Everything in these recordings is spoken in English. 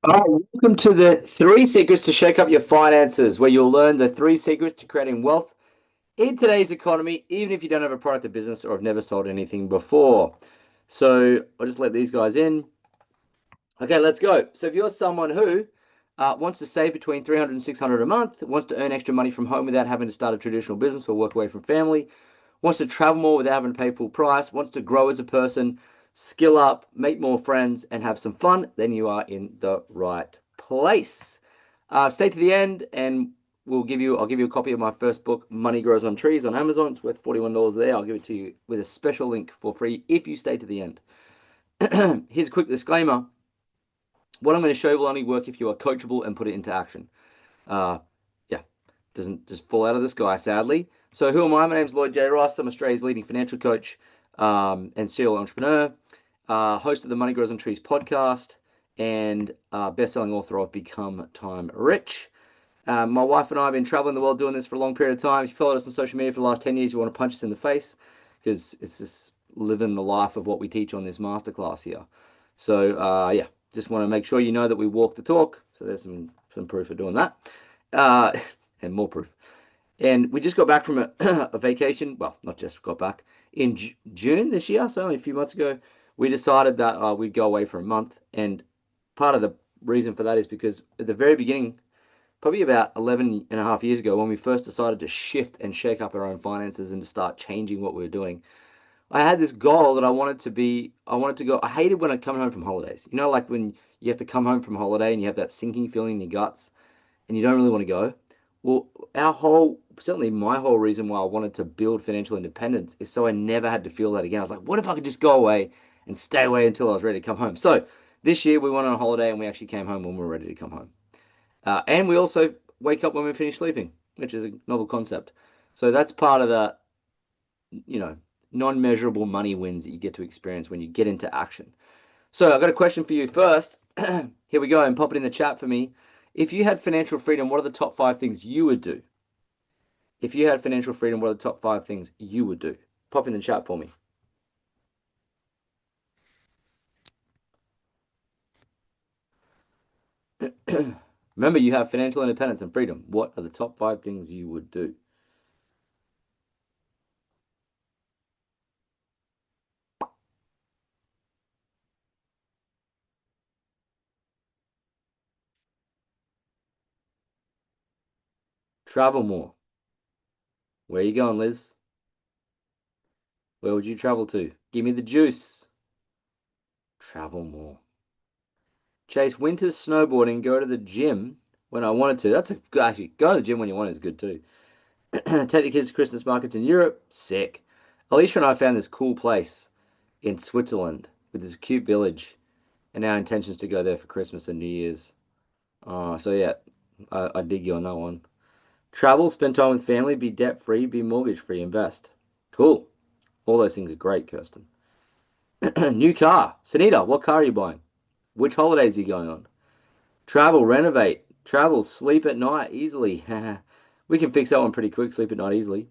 All right, welcome to the three secrets to shake up your finances, where you'll learn the three secrets to creating wealth in today's economy, even if you don't have a product or business or have never sold anything before. So I'll just let these guys in. Okay, let's go. So if you're someone who wants to save between 300 and 600 a month, wants to earn extra money from home without having to start a traditional business or work away from family, wants to travel more without having to pay full price, wants to grow as a person, skill up, make more friends, and have some fun, then you are in the right place. Stay to the end, and I'll give you a copy of my first book, Money Grows on Trees, on Amazon. It's worth $41 there. I'll give it to you with a special link for free if you stay to the end. Here's a quick disclaimer. What I'm going to show you will only work if you are coachable and put it into action. Uh, yeah, doesn't just fall out of the sky, sadly. So, who am I? My name's Lloyd J. Ross. I'm Australia's leading financial coach and serial entrepreneur, host of the Money Grows on Trees podcast, and best-selling author of Become Time Rich. My wife and I have been traveling the world doing this for a long period of time. If you followed us on social media for the last 10 years, you want to punch us in the face because it's just living the life of what we teach on this masterclass here. So, yeah, just want to make sure you know that we walk the talk. So, there's some proof of doing that, uh, and more proof. And we just got back from a vacation. Well, not just got back in June this year, so only a few months ago. We decided that we'd go away for a month, and part of the reason for that is because at the very beginning, probably about 11 and a half years ago, when we first decided to shift and shake up our own finances and to start changing what we were doing, I had this goal that I wanted to go. I hated when I come home from holidays. You know, like when you have to come home from holiday and you have that sinking feeling in your guts and you don't really want to go. Well, certainly my whole reason why I wanted to build financial independence is so I never had to feel that again. I was like, what if I could just go away and stay away until I was ready to come home? So this year we went on a holiday and we actually came home when we were ready to come home. And we also wake up when we finish sleeping, which is a novel concept. So that's part of the, you know, non-measurable money wins that you get to experience when you get into action. So I've got a question for you first. Here we go, and pop it in the chat for me. If you had financial freedom, what are the top five things you would do? If you had financial freedom, what are the top five things you would do? Pop in the chat for me. Remember, you have financial independence and freedom. What are the top five things you would do? Travel more. Where are you going, Liz? Where would you travel to? Give me the juice. Travel more. Chase winters snowboarding, go to the gym when I wanted to. Actually, going to the gym when you want is good too. Take the kids to Christmas markets in Europe. Sick. Alicia and I found this cool place in Switzerland with this cute village, and our intentions to go there for Christmas and New Year's. So yeah, I dig you on that one. Travel, spend time with family, be debt free, be mortgage free, invest. Cool. All those things are great, Kirsten. New car. Sunita, what car are you buying? Which holidays are you going on? Travel, renovate. Travel, sleep at night easily. We can fix that one pretty quick. Sleep at night easily.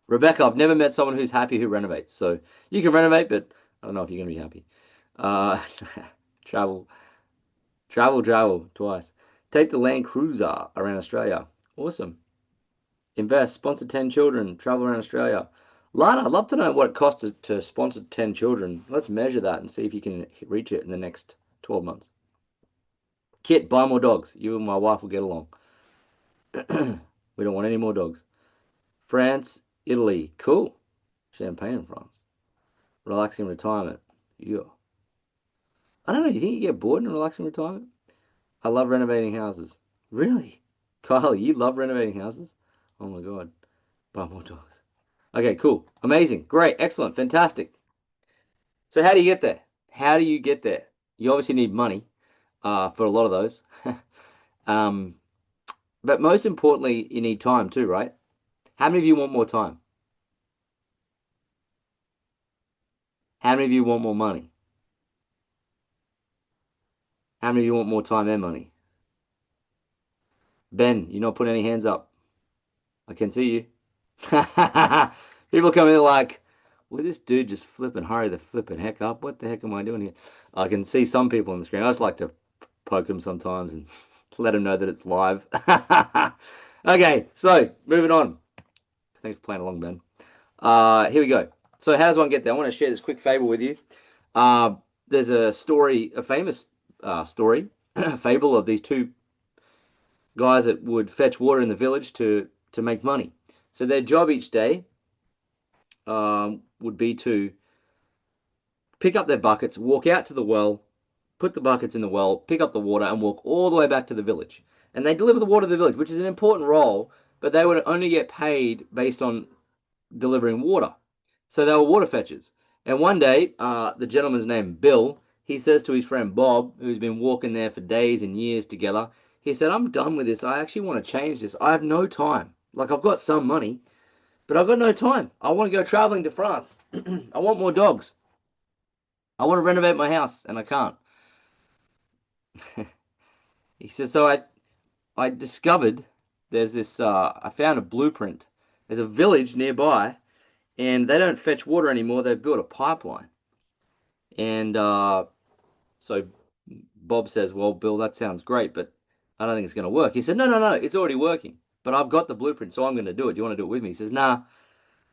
Rebecca, I've never met someone who's happy who renovates. So you can renovate, but I don't know if you're going to be happy. Uh, travel, travel twice. Take the Land Cruiser around Australia. Awesome. Invest, sponsor 10 children, travel around Australia. Lana, I'd love to know what it costs to sponsor 10 children. Let's measure that and see if you can reach it in the next 12 months. Kit, buy more dogs. You and my wife will get along. We don't want any more dogs. France, Italy. Cool. Champagne in France. Relaxing retirement. Yeah. I don't know. Do you think you get bored in relaxing retirement? I love renovating houses. Really? Kyle, you love renovating houses? Oh my God. Buy more dogs. Okay, cool. Amazing. Great. Excellent. Fantastic. So how do you get there? How do you get there? You obviously need money for a lot of those. um, but most importantly, you need time too, right? How many of you want more time? How many of you want more money? How many of you want more time and money? Ben, you're not putting any hands up. I can see you. People come in like, will this dude just hurry the flipping heck up? What the heck am I doing here? I can see some people on the screen. I just like to poke them sometimes and let them know that it's live. Okay, so moving on. Thanks for playing along, Ben. Here we go. So how does one get there? I want to share this quick fable with you. Uh, there's a story, a famous story, a fable of these two guys that would fetch water in the village to make money. So their job each day would be to pick up their buckets, walk out to the well, put the buckets in the well, pick up the water, and walk all the way back to the village. And they deliver the water to the village, which is an important role, but they would only get paid based on delivering water. So they were water fetchers. And one day, the gentleman's named Bill. He says to his friend Bob, who's been walking there for days and years together, he said, I'm done with this. I actually want to change this. I have no time. Like, I've got some money, but I've got no time. I want to go traveling to France. I want more dogs. I want to renovate my house, and I can't. He says, so I discovered there's this, I found a blueprint. There's a village nearby, and they don't fetch water anymore. They've built a pipeline. And so Bob says, well, Bill, that sounds great, but I don't think it's going to work. He said, no, it's already working. But I've got the blueprint, so I'm going to do it. Do you want to do it with me? He says, nah,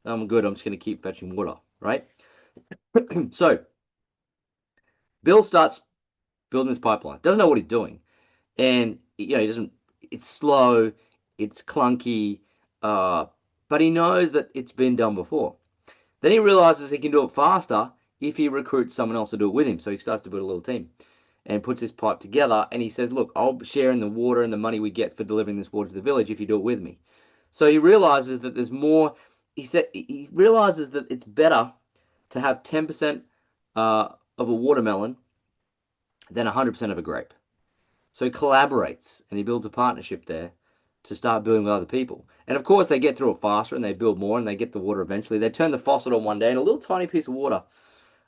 I'm good. I'm just going to keep fetching water, right? So Bill starts building this pipeline. Doesn't know what he's doing. And, he doesn't, it's slow, it's clunky, but he knows that it's been done before. Then he realizes he can do it faster if he recruits someone else to do it with him. So he starts to build a little team and puts this pipe together. And he says, look, I'll share in the water and the money we get for delivering this water to the village if you do it with me. So he realizes that there's more. He realizes that it's better to have 10% of a watermelon than 100% of a grape. So he collaborates and he builds a partnership there to start building with other people. And of course, they get through it faster and they build more and they get the water eventually. They turn the faucet on one day and a little tiny piece of water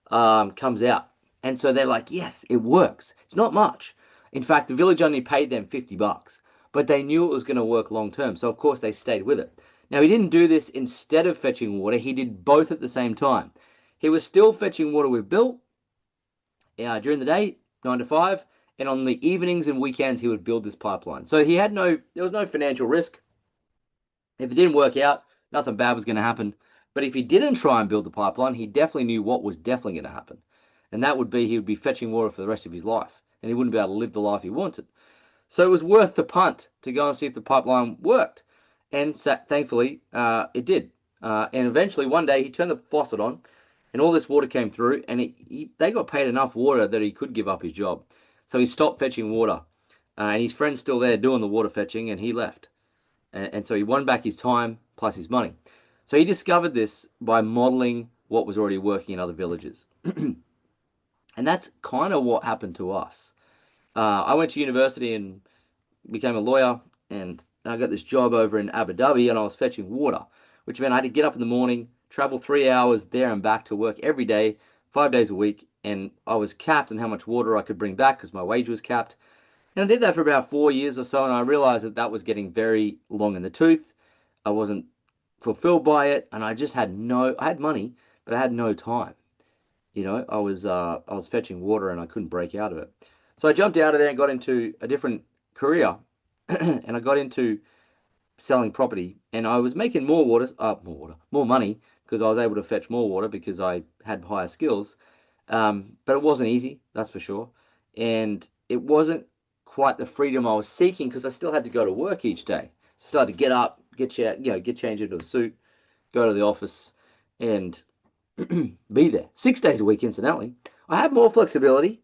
comes out. And so they're like, yes, it works. It's not much. In fact, the village only paid them $50, but they knew it was going to work long term. So of course, they stayed with it. Now, he didn't do this instead of fetching water. He did both at the same time. He was still fetching water with Bill during the day, 9 to 5. And on the evenings and weekends, he would build this pipeline. So there was no financial risk. If it didn't work out, nothing bad was going to happen. But if he didn't try and build the pipeline, he definitely knew what was definitely going to happen. And that would be he would be fetching water for the rest of his life. And he wouldn't be able to live the life he wanted. So it was worth the punt to go and see if the pipeline worked. And thankfully, it did. And eventually, one day, he turned the faucet on, and all this water came through, and they got paid enough water that he could give up his job. So he stopped fetching water, and his friend's still there doing the water fetching, and he left. And so he won back his time plus his money. So he discovered this by modeling what was already working in other villages. And that's kind of what happened to us. I went to university and became a lawyer, and I got this job over in Abu Dhabi, and I was fetching water, which meant I had to get up in the morning, travel 3 hours there and back to work every day, 5 days a week, and I was capped on how much water I could bring back because my wage was capped. And I did that for about 4 years or so, and I realized that that was getting very long in the tooth. I wasn't fulfilled by it, and I just I had money, but I had no time. I was fetching water and I couldn't break out of it. So I jumped out of there and got into a different career, and I got into selling property, and I was making more money because I was able to fetch more water because I had higher skills. But it wasn't easy, that's for sure, and it wasn't quite the freedom I was seeking because I still had to go to work each day. So I had to get up, get changed into a suit, go to the office, and be there 6 days a week. Incidentally, I had more flexibility.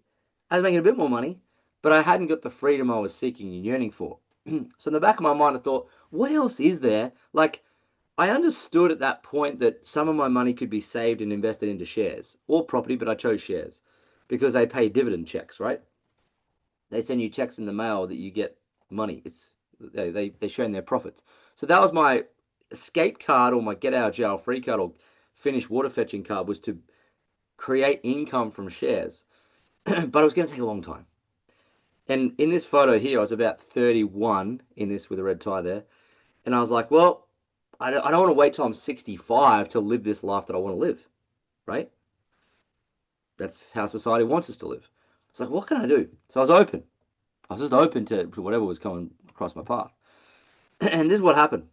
I was making a bit more money, but I hadn't got the freedom I was seeking and yearning for. So in the back of my mind, I thought, what else is there? Like, I understood at that point that some of my money could be saved and invested into shares or property, but I chose shares because they pay dividend checks, right? They send you checks in the mail that you get money. They show in their profits. So that was my escape card, or my get out of jail free card, or finish water fetching card, was to create income from shares. But it was going to take a long time. And in this photo here, I was about 31 in this with a red tie there. And I was like, well, I don't want to wait till I'm 65 to live this life that I want to live, right? That's how society wants us to live. It's like, what can I do? So I was open. I was just open to whatever was coming across my path. And this is what happened.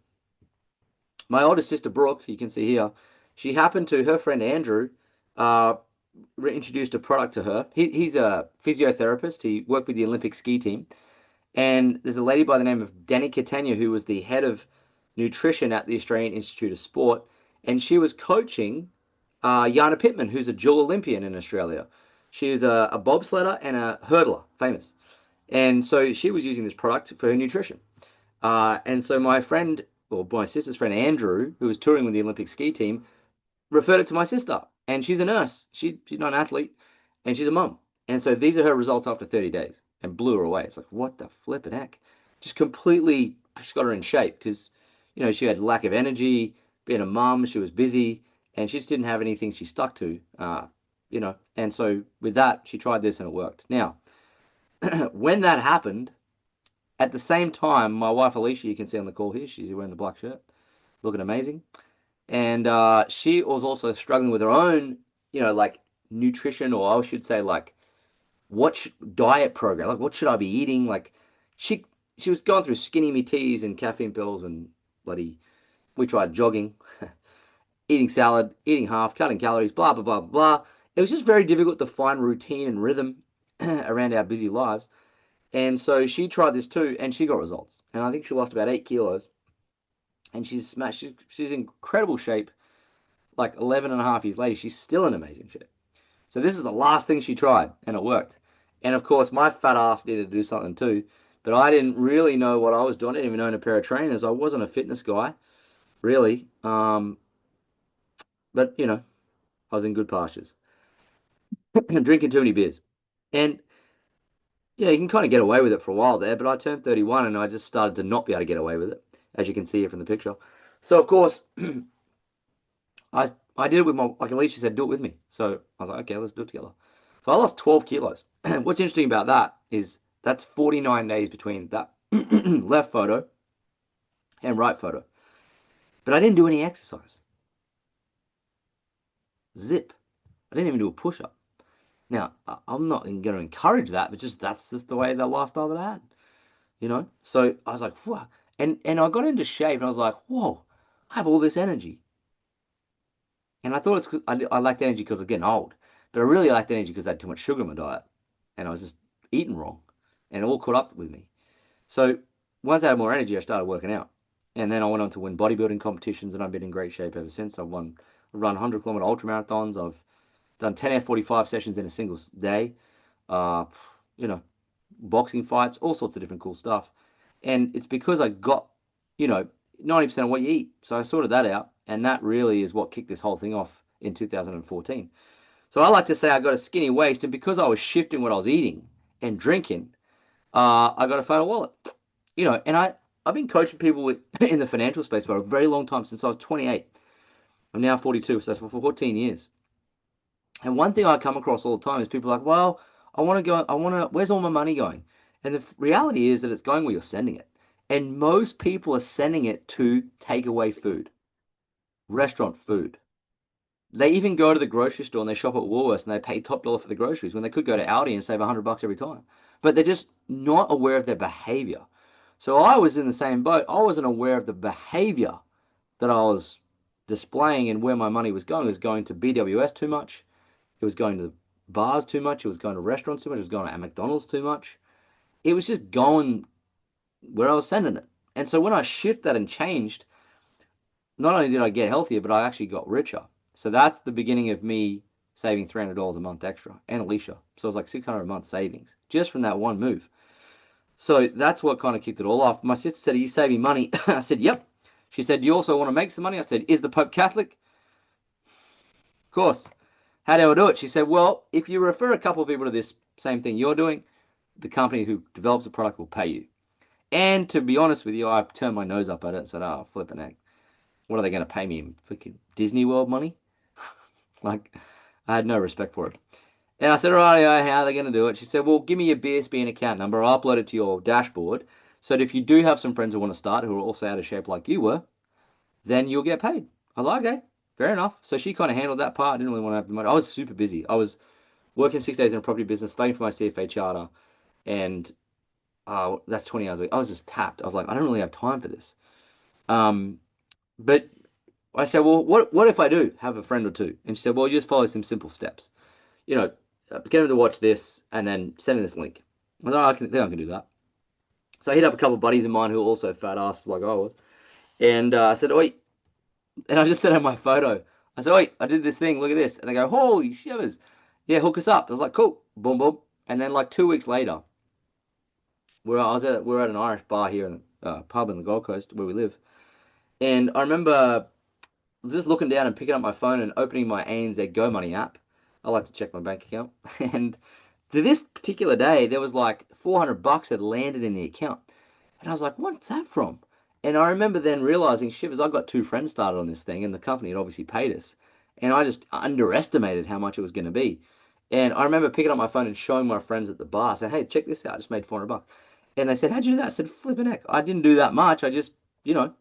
My older sister Brooke, you can see here, she happened to her friend Andrew, uh, introduced a product to her. He's a physiotherapist. He worked with the Olympic ski team. And there's a lady by the name of Danny Catania who was the head of nutrition at the Australian Institute of Sport. And she was coaching Jana Pittman, who's a dual Olympian in Australia. She was a bobsledder and a hurdler, famous. And so she was using this product for her nutrition. And so my friend, or my sister's friend Andrew, who was touring with the Olympic ski team, referred it to my sister. And she's a nurse. She's not an athlete, and she's a mum. And so these are her results after 30 days, and blew her away. It's like, what the flippin' heck? Just completely just got her in shape because, she had lack of energy, being a mum, she was busy, and she just didn't have anything she stuck to, And so with that, she tried this and it worked. Now, when that happened, at the same time, my wife Alicia, you can see on the call here, she's wearing the black shirt, looking amazing. And she was also struggling with her own, like nutrition, or I should say, like diet program. Like, what should I be eating? Like, she she was going through skinny me teas and caffeine pills and bloody. We tried jogging, eating salad, eating half, cutting calories, blah blah blah blah. It was just very difficult to find routine and rhythm around our busy lives. And so she tried this too, and she got results. And I think she lost about 8 kilos, and she's smashed. She's in incredible shape. Like 11 and a half years later, she's still in amazing shape. So this is the last thing she tried, and it worked. And of course, my fat ass needed to do something too, but I didn't really know what I was doing. I didn't even own a pair of trainers. I wasn't a fitness guy, really. But I was in good pastures, drinking too many beers, and you can kind of get away with it for a while there. But I turned 31, and I just started to not be able to get away with it, as you can see here from the picture. So of course, I did it with like Alicia said, do it with me. So I was like, okay, let's do it together. So I lost 12 kilos. What's interesting about that is that's 49 days between that left photo and right photo. But I didn't do any exercise. Zip. I didn't even do a push up. Now, I'm not going to encourage that, but that's just the way, the lifestyle that I had. So I was like, whoa. And I got into shape and I was like, whoa, I have all this energy. And I thought I lacked energy because of getting old, but I really lacked energy because I had too much sugar in my diet, and I was just eating wrong, and it all caught up with me. So once I had more energy, I started working out, and then I went on to win bodybuilding competitions, and I've been in great shape ever since. I've run 100-kilometer ultra marathons. I've done 10 F45 sessions in a single day. Uh, you know, Boxing fights, all sorts of different cool stuff, and it's because I got 90% of what you eat. So I sorted that out, and that really is what kicked this whole thing off in 2014. So I like to say I got a skinny waist, and because I was shifting what I was eating and drinking, I got a fatter wallet. And I've been coaching people in the financial space for a very long time, since I was 28. I'm now 42, so for 14 years. And one thing I come across all the time is people are like, well, where's all my money going? And the reality is that it's going where you're sending it. And most people are sending it to takeaway food, restaurant food. They even go to the grocery store and they shop at Woolworths and they pay top dollar for the groceries when they could go to Aldi and save $100 every time. But they're just not aware of their behavior. So I was in the same boat. I wasn't aware of the behavior that I was displaying, and where my money was going. It was going to BWS too much. It was going to bars too much. It was going to restaurants too much. It was going to McDonald's too much. It was just going where I was sending it. And so when I shifted that and changed, not only did I get healthier, but I actually got richer. So that's the beginning of me saving $300 a month extra, and Alicia. So it was like $600 a month savings just from that one move. So that's what kind of kicked it all off. My sister said, are you saving money? I said, yep. She said, do you also want to make some money? I said, is the Pope Catholic? Of course. How do I do it? She said, well, if you refer a couple of people to this same thing you're doing, the company who develops the product will pay you. And to be honest with you, I turned my nose up at it and said, oh, flipping heck. What are they going to pay me in freaking Disney World money? Like, I had no respect for it. And I said, all right, how are they going to do it? She said, well, give me your BSB and account number. I'll upload it to your dashboard. So that if you do have some friends who want to start, who are also out of shape like you were, then you'll get paid. I was like, okay, fair enough. So she kind of handled that part. I didn't really want to have the money. I was super busy. I was working 6 days in a property business, studying for my CFA charter, and oh, that's 20 hours a week. I was just tapped. I was like, I don't really have time for this. Um, but I said, well, what if I do have a friend or two? And she said, well, you just follow some simple steps. You know, get them to watch this and then send them this link. I was like, oh, think I can do that. So I hit up a couple of buddies of mine who are also fat asses like I was. And I said, oi, and I just sent out my photo. I said, oi, I did this thing, look at this. And they go, holy shivers. Yeah, hook us up. I was like, cool, boom, boom. And then like 2 weeks later, we're at an Irish bar here in the pub in the Gold Coast where we live. And I remember just looking down and picking up my phone and opening my ANZ Go Money app. I like to check my bank account. And to this particular day, there was like 400 bucks had landed in the account. And I was like, what's that from? And I remember then realizing, shivers, I got two friends started on this thing, and the company had obviously paid us. And I just underestimated how much it was going to be. And I remember picking up my phone and showing my friends at the bar, saying, hey, check this out. I just made 400 bucks. And they said, how'd you do that? I said, flipping heck. I didn't do that much. I just, it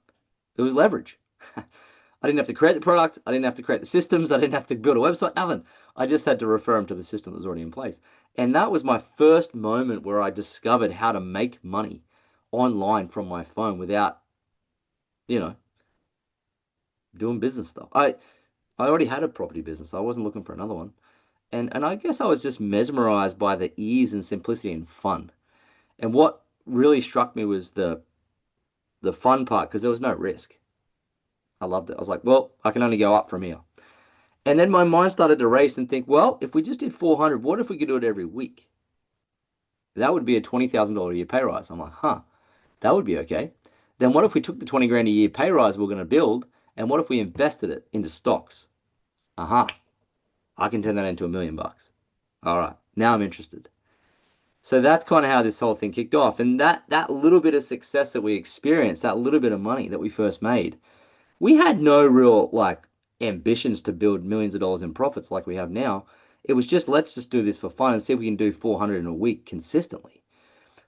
was leverage. I didn't have to create the product. I didn't have to create the systems. I didn't have to build a website, nothing. I just had to refer them to the system that was already in place. And that was my first moment where I discovered how to make money online from my phone without, you know, doing business stuff. I already had a property business. I wasn't looking for another one. And I guess I was just mesmerized by the ease and simplicity and fun. And what really struck me was the fun part because there was no risk. I loved it. I was like, well, I can only go up from here. And then my mind started to race and think, well, if we just did 400, what if we could do it every week? That would be a $20,000 a year pay rise. I'm like, huh, that would be okay. Then what if we took the 20 grand a year pay rise we're going to build, and what if we invested it into stocks? Aha, I can turn that into $1 million. All right, now I'm interested. So that's kind of how this whole thing kicked off. And that little bit of success that we experienced, that little bit of money that we first made, we had no real like ambitions to build millions of dollars in profits like we have now. It was just let's just do this for fun and see if we can do 400 in a week consistently.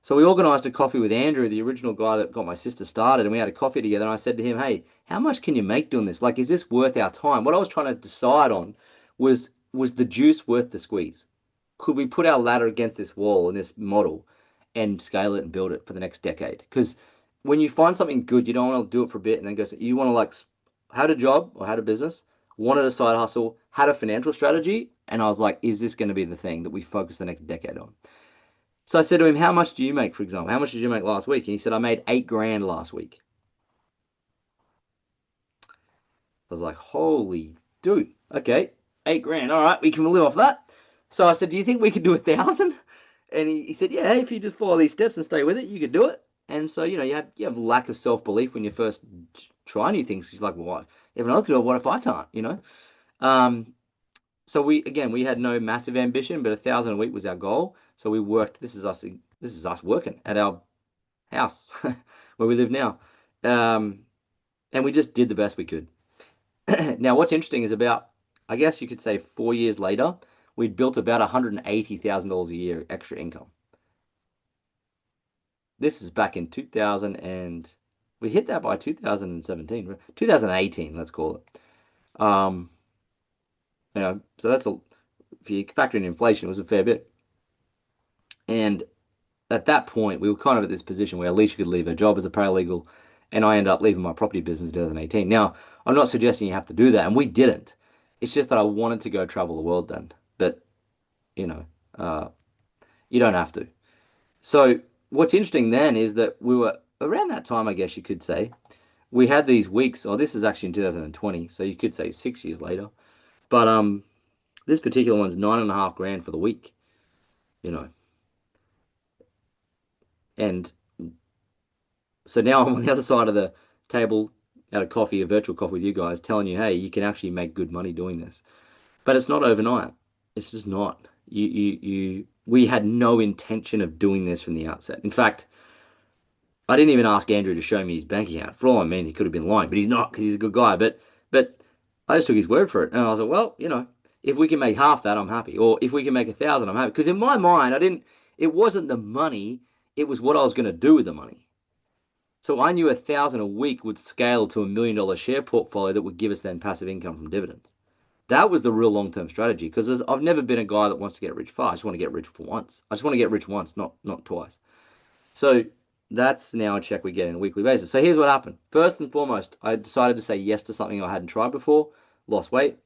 So we organized a coffee with Andrew, the original guy that got my sister started, and we had a coffee together. And I said to him, "Hey, how much can you make doing this? Like, is this worth our time?" What I was trying to decide on was the juice worth the squeeze? Could we put our ladder against this wall in this model and scale it and build it for the next decade? Because when you find something good, you don't want to do it for a bit and then go. You want to like had a job or had a business, wanted a side hustle, had a financial strategy, and I was like, is this going to be the thing that we focus the next decade on? So I said to him, how much do you make, for example? How much did you make last week? And he said, I made 8 grand last week. I was like, holy dude, okay, 8 grand. All right, we can live off that. So I said, do you think we could do 1,000? And he said, yeah, if you just follow these steps and stay with it, you could do it. And so, you have lack of self-belief when you first try new things. He's like, well, what? Everyone else can do it. What if I can't? Um, so we had no massive ambition, but 1,000 a week was our goal. So we worked. This is us working at our house where we live now, um, and we just did the best we could. Now, what's interesting is I guess you could say 4 years later, we'd built about $180,000 a year extra income. This is back in 2000 and we hit that by 2017, 2018, let's call it. So if you factor in inflation, it was a fair bit. And at that point, we were kind of at this position where Alicia could leave her job as a paralegal, and I ended up leaving my property business in 2018. Now, I'm not suggesting you have to do that, and we didn't. It's just that I wanted to go travel the world then, but you know, uh, you don't have to. So what's interesting then is that we were around that time, I guess you could say, we had these weeks. Oh, this is actually in 2020, so you could say 6 years later. But this particular one's 9.5 grand for the week, you know, and so now I'm on the other side of the table at a virtual coffee with you guys, telling you, hey, you can actually make good money doing this. But it's not overnight. It's just not. We had no intention of doing this from the outset. In fact, I didn't even ask Andrew to show me his bank account. For all I mean, he could have been lying, but he's not because he's a good guy. But I just took his word for it, and I was like, well, if we can make half that, I'm happy. Or if we can make 1,000, I'm happy. Because in my mind, I didn't. It wasn't the money. It was what I was going to do with the money. So I knew 1,000 a week would scale to $1 million share portfolio that would give us then passive income from dividends. That was the real long-term strategy because I've never been a guy that wants to get rich fast. I just want to get rich for once. I just want to get rich once, not twice. So that's now a check we get on a weekly basis. So here's what happened. First and foremost, I decided to say yes to something I hadn't tried before, lost weight,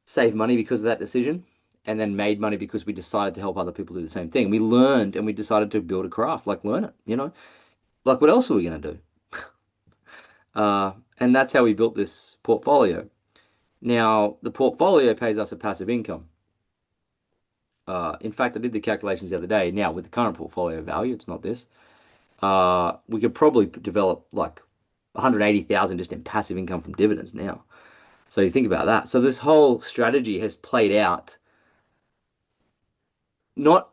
saved money because of that decision, and then made money because we decided to help other people do the same thing. We learned and we decided to build a craft, like learn it. Like what else are we going to do? And that's how we built this portfolio. Now, the portfolio pays us a passive income. In fact, I did the calculations the other day. Now, with the current portfolio value, it's not this. We could probably develop like 180,000 just in passive income from dividends now. So you think about that. So this whole strategy has played out not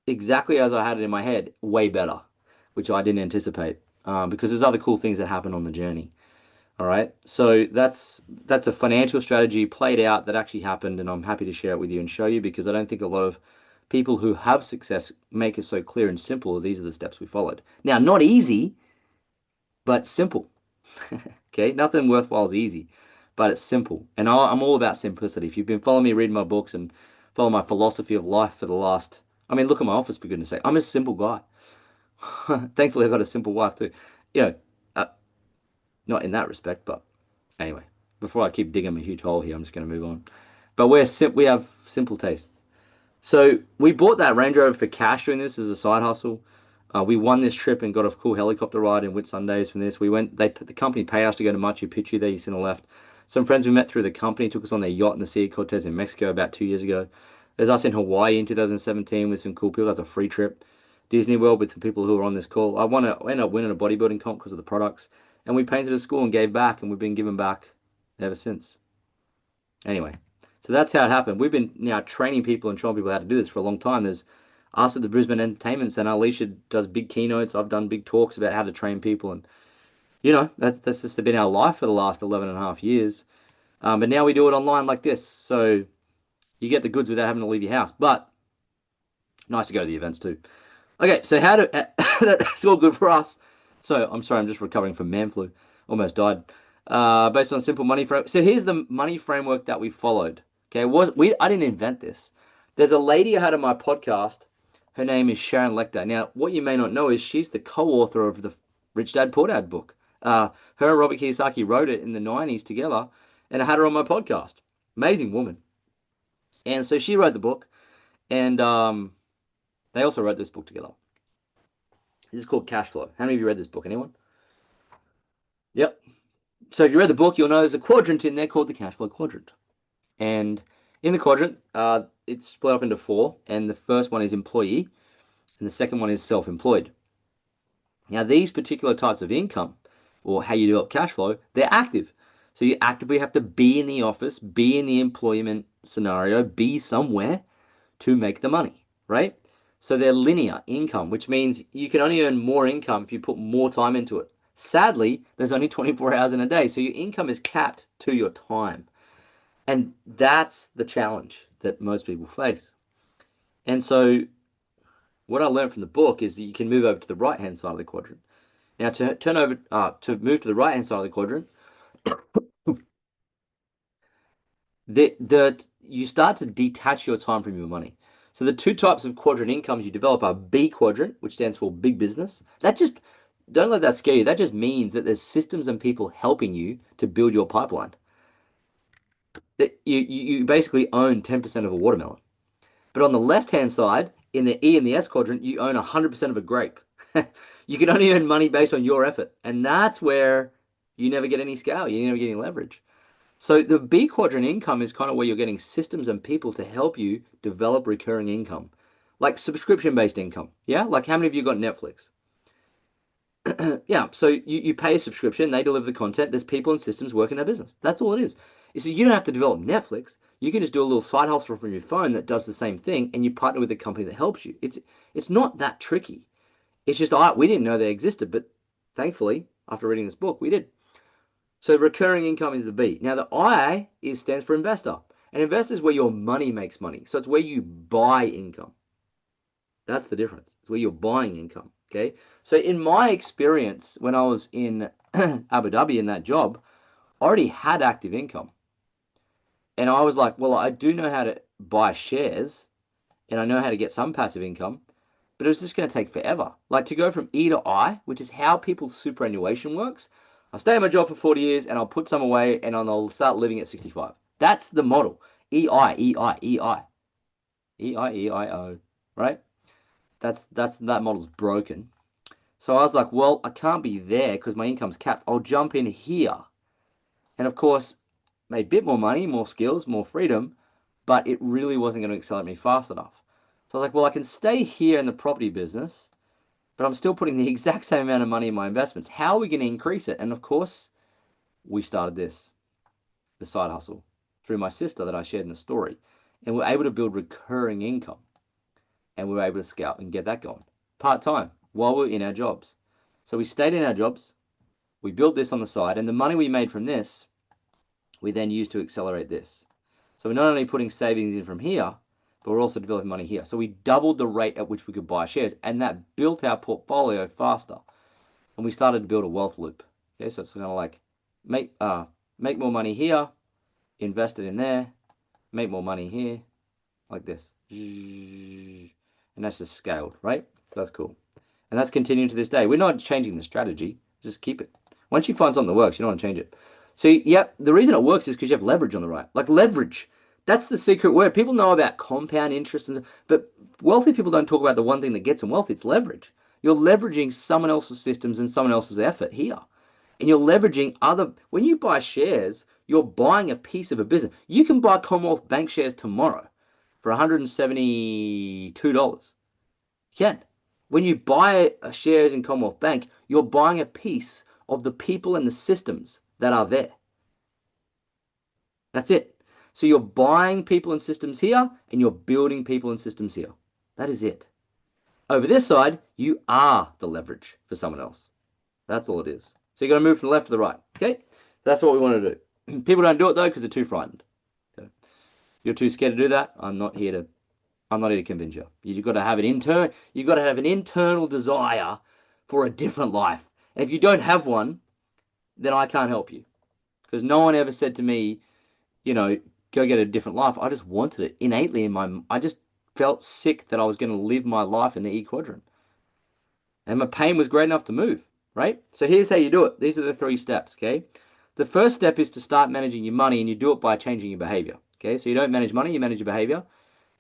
exactly as I had it in my head, way better, which I didn't anticipate because there's other cool things that happen on the journey. All right, so that's a financial strategy played out that actually happened, and I'm happy to share it with you and show you because I don't think a lot of people who have success make it so clear and simple. These are the steps we followed. Now, not easy, but simple. Okay, nothing worthwhile is easy, but it's simple, and I'm all about simplicity. If you've been following me, reading my books, and follow my philosophy of life for the last, I mean, look at my office for goodness sake. I'm a simple guy. Thankfully, I got a simple wife too. You know, uh, not in that respect, but anyway, before I keep digging a huge hole here, I'm just going to move on. But we have simple tastes. So we bought that Range Rover for cash doing this as a side hustle. We won this trip and got a cool helicopter ride in Whitsundays from this. We went. The company paid us to go to Machu Picchu. There you see on the left. Some friends we met through the company took us on their yacht in the Sea of Cortez in Mexico about 2 years ago. There's us in Hawaii in 2017 with some cool people. That's a free trip. Disney World with the people who are on this call. I ended up winning a bodybuilding comp because of the products, and we painted a school and gave back, and we've been giving back ever since. Anyway, so that's how it happened. We've been now training people and showing people how to do this for a long time. There's us at the Brisbane Entertainment Centre. Alicia does big keynotes. I've done big talks about how to train people, and that's just been our life for the last 11 and a half years. But now we do it online like this, so you get the goods without having to leave your house. But nice to go to the events too. Okay, so how to that's all good for us. So I'm sorry, I'm just recovering from man flu. Almost died. Based on simple money framework. So here's the money framework that we followed. Okay, I didn't invent this. There's a lady I had on my podcast. Her name is Sharon Lechter. Now, what you may not know is she's the co-author of the Rich Dad Poor Dad book. Her and Robert Kiyosaki wrote it in the 90s together, and I had her on my podcast. Amazing woman. And so she wrote the book, and they also wrote this book together. This is called Cash Flow. How many of you read this book? Anyone? Yep. So if you read the book, you'll know there's a quadrant in there called the cash flow quadrant. And in the quadrant, it's split up into four. And the first one is employee, and the second one is self-employed. Now, these particular types of income, or how you develop cash flow, they're active. So you actively have to be in the office, be in the employment scenario, be somewhere to make the money, right? So they're linear income, which means you can only earn more income if you put more time into it. Sadly, there's only 24 hours in a day, so your income is capped to your time. And that's the challenge that most people face. And so what I learned from the book is that you can move over to the right-hand side of the quadrant. Now, to move to the right-hand side of the quadrant, you start to detach your time from your money. So the two types of quadrant incomes you develop are B quadrant, which stands for big business. That just don't let that scare you. That just means that there's systems and people helping you to build your pipeline. That you basically own 10% of a watermelon. But on the left-hand side, in the E and the S quadrant, you own 100% of a grape. You can only earn money based on your effort. And that's where you never get any scale. You never get any leverage. So the B quadrant income is kind of where you're getting systems and people to help you develop recurring income, like subscription-based income. Yeah, like how many of you got Netflix? Yeah, so you pay a subscription, they deliver the content. There's people and systems working their business. That's all it is. You see, you don't have to develop Netflix. You can just do a little side hustle from your phone that does the same thing, and you partner with a company that helps you. It's not that tricky. It's just we didn't know they existed, but thankfully, after reading this book, we did. So recurring income is the B. Now the I stands for investor. An investor is where your money makes money. So it's where you buy income. That's the difference. It's where you're buying income. Okay. So in my experience, when I was in Abu Dhabi in that job, I already had active income. And I was like, well, I do know how to buy shares and I know how to get some passive income. but it was just going to take forever. Like to go from E to I, which is how people's superannuation works. I'll stay in my job for 40 years and I'll put some away and I'll start living at 65. That's the model. EI, EI, EI, EI, EIO, right? That model's broken. So I was like, well, I can't be there because my income's capped. I'll jump in here. And of course, made a bit more money, more skills, more freedom, but it really wasn't going to accelerate me fast enough. So I was like, well, I can stay here in the property business, but I'm still putting the exact same amount of money in my investments. How are we going to increase it? And of course, we started the side hustle, through my sister that I shared in the story. And we're able to build recurring income. And we were able to scale and get that going part-time while we're in our jobs. So we stayed in our jobs. We built this on the side. And the money we made from this, we then used to accelerate this. So we're not only putting savings in from here, but we're also developing money here. So we doubled the rate at which we could buy shares, and that built our portfolio faster. And we started to build a wealth loop. Okay, so it's kind of like make more money here, invest it in there, make more money here, like this. And that's just scaled, right? So that's cool. And that's continuing to this day. We're not changing the strategy, just keep it. Once you find something that works, you don't want to change it. So, yeah, the reason it works is because you have leverage on the right. Like leverage. That's the secret word. People know about compound interest, but wealthy people don't talk about the one thing that gets them wealthy. It's leverage. You're leveraging someone else's systems and someone else's effort here. And you're leveraging when you buy shares, you're buying a piece of a business. You can buy Commonwealth Bank shares tomorrow for $172. You can. When you buy shares in Commonwealth Bank, you're buying a piece of the people and the systems that are there. That's it. So you're buying people and systems here, and you're building people and systems here. That is it. Over this side, you are the leverage for someone else. That's all it is. So you got to move from the left to the right. Okay? That's what we want to do. People don't do it, though, because they're too frightened. Okay? You're too scared to do that. I'm not here to convince you. You've got to have an internal desire for a different life. And if you don't have one, then I can't help you. Because no one ever said to me, go get a different life. I just wanted it innately I just felt sick that I was going to live my life in the E quadrant. And my pain was great enough to move, right? So here's how you do it. These are the 3 steps, okay? The first step is to start managing your money, and you do it by changing your behavior, okay? So you don't manage money, you manage your behavior.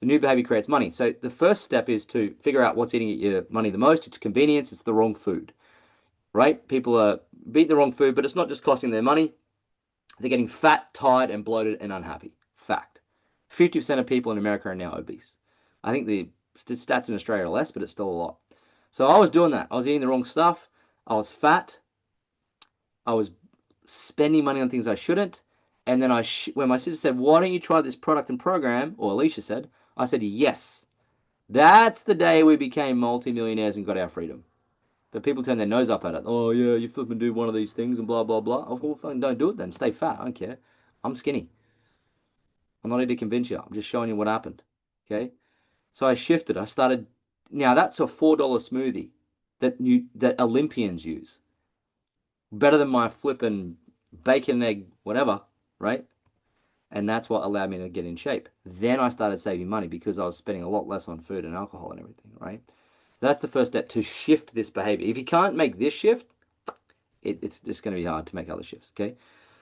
The new behavior creates money. So the first step is to figure out what's eating your money the most. It's convenience. It's the wrong food, right? People are eating the wrong food, but it's not just costing their money. They're getting fat, tired, and bloated and unhappy. Fact. 50% of people in America are now obese. I think the stats in Australia are less, but it's still a lot. So I was doing that. I was eating the wrong stuff. I was fat. I was spending money on things I shouldn't. And then when my sister said, why don't you try this product and program, or Alicia said, I said, yes. That's the day we became multimillionaires and got our freedom. But people turn their nose up at it. Oh, yeah, you flipping do one of these things and blah, blah, blah. Oh, well, fucking don't do it then. Stay fat. I don't care. I'm skinny. I'm not here to convince you. I'm just showing you what happened. Okay? So I shifted. I started. Now, that's a $4 smoothie that Olympians use. Better than my flipping bacon, egg, whatever, right? And that's what allowed me to get in shape. Then I started saving money because I was spending a lot less on food and alcohol and everything, right? That's the first step, to shift this behavior. If you can't make this shift, it's just going to be hard to make other shifts, okay?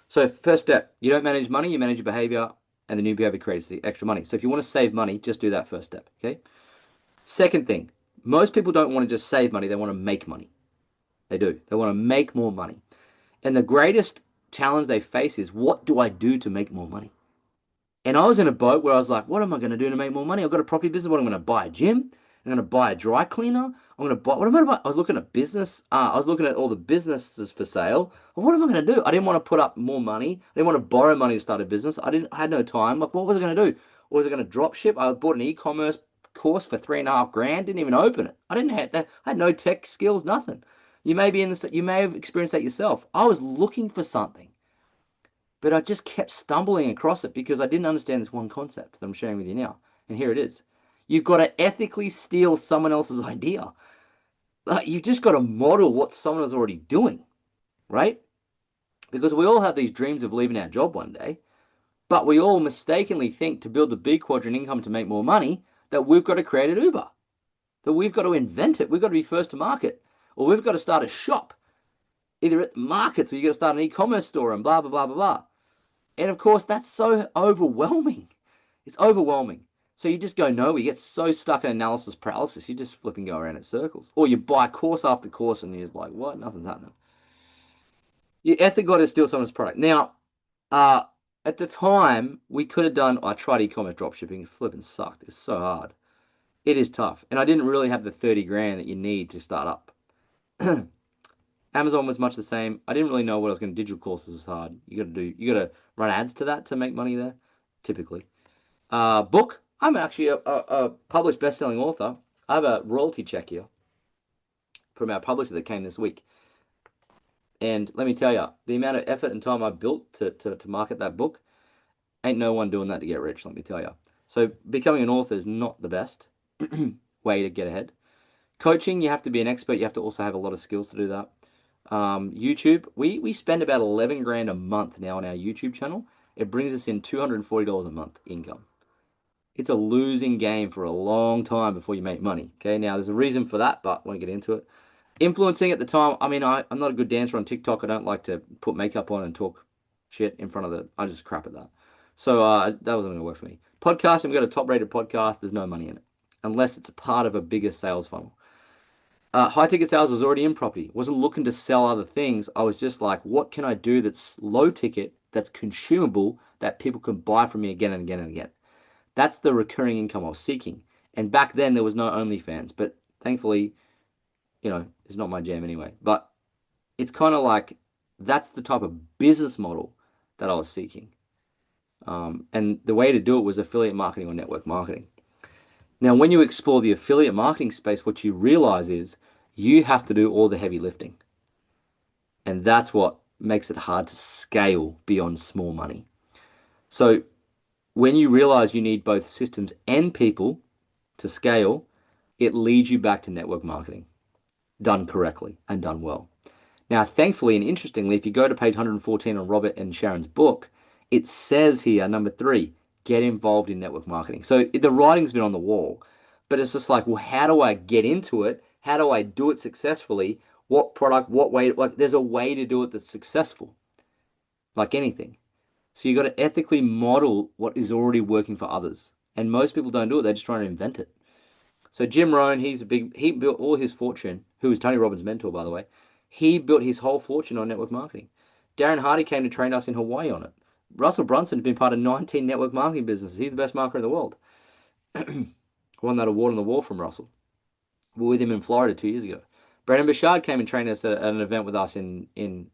So first step, you don't manage money, you manage your behavior, and the new behavior creates the extra money. So if you want to save money, just do that first step, okay? Second thing, most people don't want to just save money, they want to make money. They do. They want to make more money. And the greatest challenge they face is, what do I do to make more money? And I was in a boat where I was like, what am I going to do to make more money? I've got a property business. What, I'm going to buy a gym? I'm going to buy a dry cleaner. I'm going to buy, what am I going to buy? I was looking at business. I was looking at all the businesses for sale. Well, what am I going to do? I didn't want to put up more money. I didn't want to borrow money to start a business. I had no time. Like, what was I going to do? Or was I going to drop ship? I bought an e-commerce course for $3,500. Didn't even open it. I didn't have that. I had no tech skills, nothing. You may have experienced that yourself. I was looking for something, but I just kept stumbling across it because I didn't understand this one concept that I'm sharing with you now. And here it is. You've got to ethically steal someone else's idea. You've just got to model what someone is already doing, right? Because we all have these dreams of leaving our job one day, but we all mistakenly think to build the B quadrant income to make more money that we've got to create an Uber. But we've got to invent it. We've got to be first to market, or we've got to start a shop, either at the markets or you got to start an e-commerce store and blah, blah, blah, blah, blah. And of course, that's so overwhelming. It's overwhelming. So you just go nowhere. You get so stuck in analysis paralysis, you just flip and go around in circles. Or you buy course after course and you're just like, what? Nothing's happening. You ethically got to steal someone's product. Now, uh, at the time, we could have done, I tried e-commerce dropshipping, flipping sucked. It's so hard. It is tough. And I didn't really have the 30 grand that you need to start up. Amazon was much the same. I didn't really know what I was going to. Digital courses is hard. You got to run ads to that to make money there, typically. Book. I'm actually a published best-selling author. I have a royalty check here from our publisher that came this week. And let me tell you, the amount of effort and time I built to market that book, ain't no one doing that to get rich, let me tell you. So becoming an author is not the best way to get ahead. Coaching, you have to be an expert. You have to also have a lot of skills to do that. YouTube, we spend about 11 grand a month now on our YouTube channel. It brings us in $240 a month income. It's a losing game for a long time before you make money. Okay, now there's a reason for that, but I won't get into it. Influencing at the time, I mean, I'm not a good dancer on TikTok. I don't like to put makeup on and talk shit in front of I just crap at that. So that wasn't going to work for me. Podcasting, we've got a top-rated podcast. There's no money in it unless it's a part of a bigger sales funnel. High ticket sales was already in property. Wasn't looking to sell other things. I was just like, what can I do that's low ticket, that's consumable, that people can buy from me again and again and again? That's the recurring income I was seeking. And back then there was no OnlyFans, but thankfully, it's not my jam anyway. But it's kind of like that's the type of business model that I was seeking. And the way to do it was affiliate marketing or network marketing. Now, when you explore the affiliate marketing space, what you realize is you have to do all the heavy lifting. And that's what makes it hard to scale beyond small money. So when you realize you need both systems and people to scale, it leads you back to network marketing, done correctly and done well. Now, thankfully and interestingly, if you go to page 114 on Robert and Sharon's book, it says here, number 3, get involved in network marketing. So the writing's been on the wall, but it's just like, well, how do I get into it? How do I do it successfully? What product, what way? Like, there's a way to do it that's successful, like anything. So you got to ethically model what is already working for others. And most people don't do it. They're just trying to invent it. So Jim Rohn, he built all his fortune, who was Tony Robbins' mentor, by the way. He built his whole fortune on network marketing. Darren Hardy came to train us in Hawaii on it. Russell Brunson has been part of 19 network marketing businesses. He's the best marketer in the world. Won that award on the wall from Russell. We were with him in Florida 2 years ago. Brandon Bouchard came and trained us at an event with us in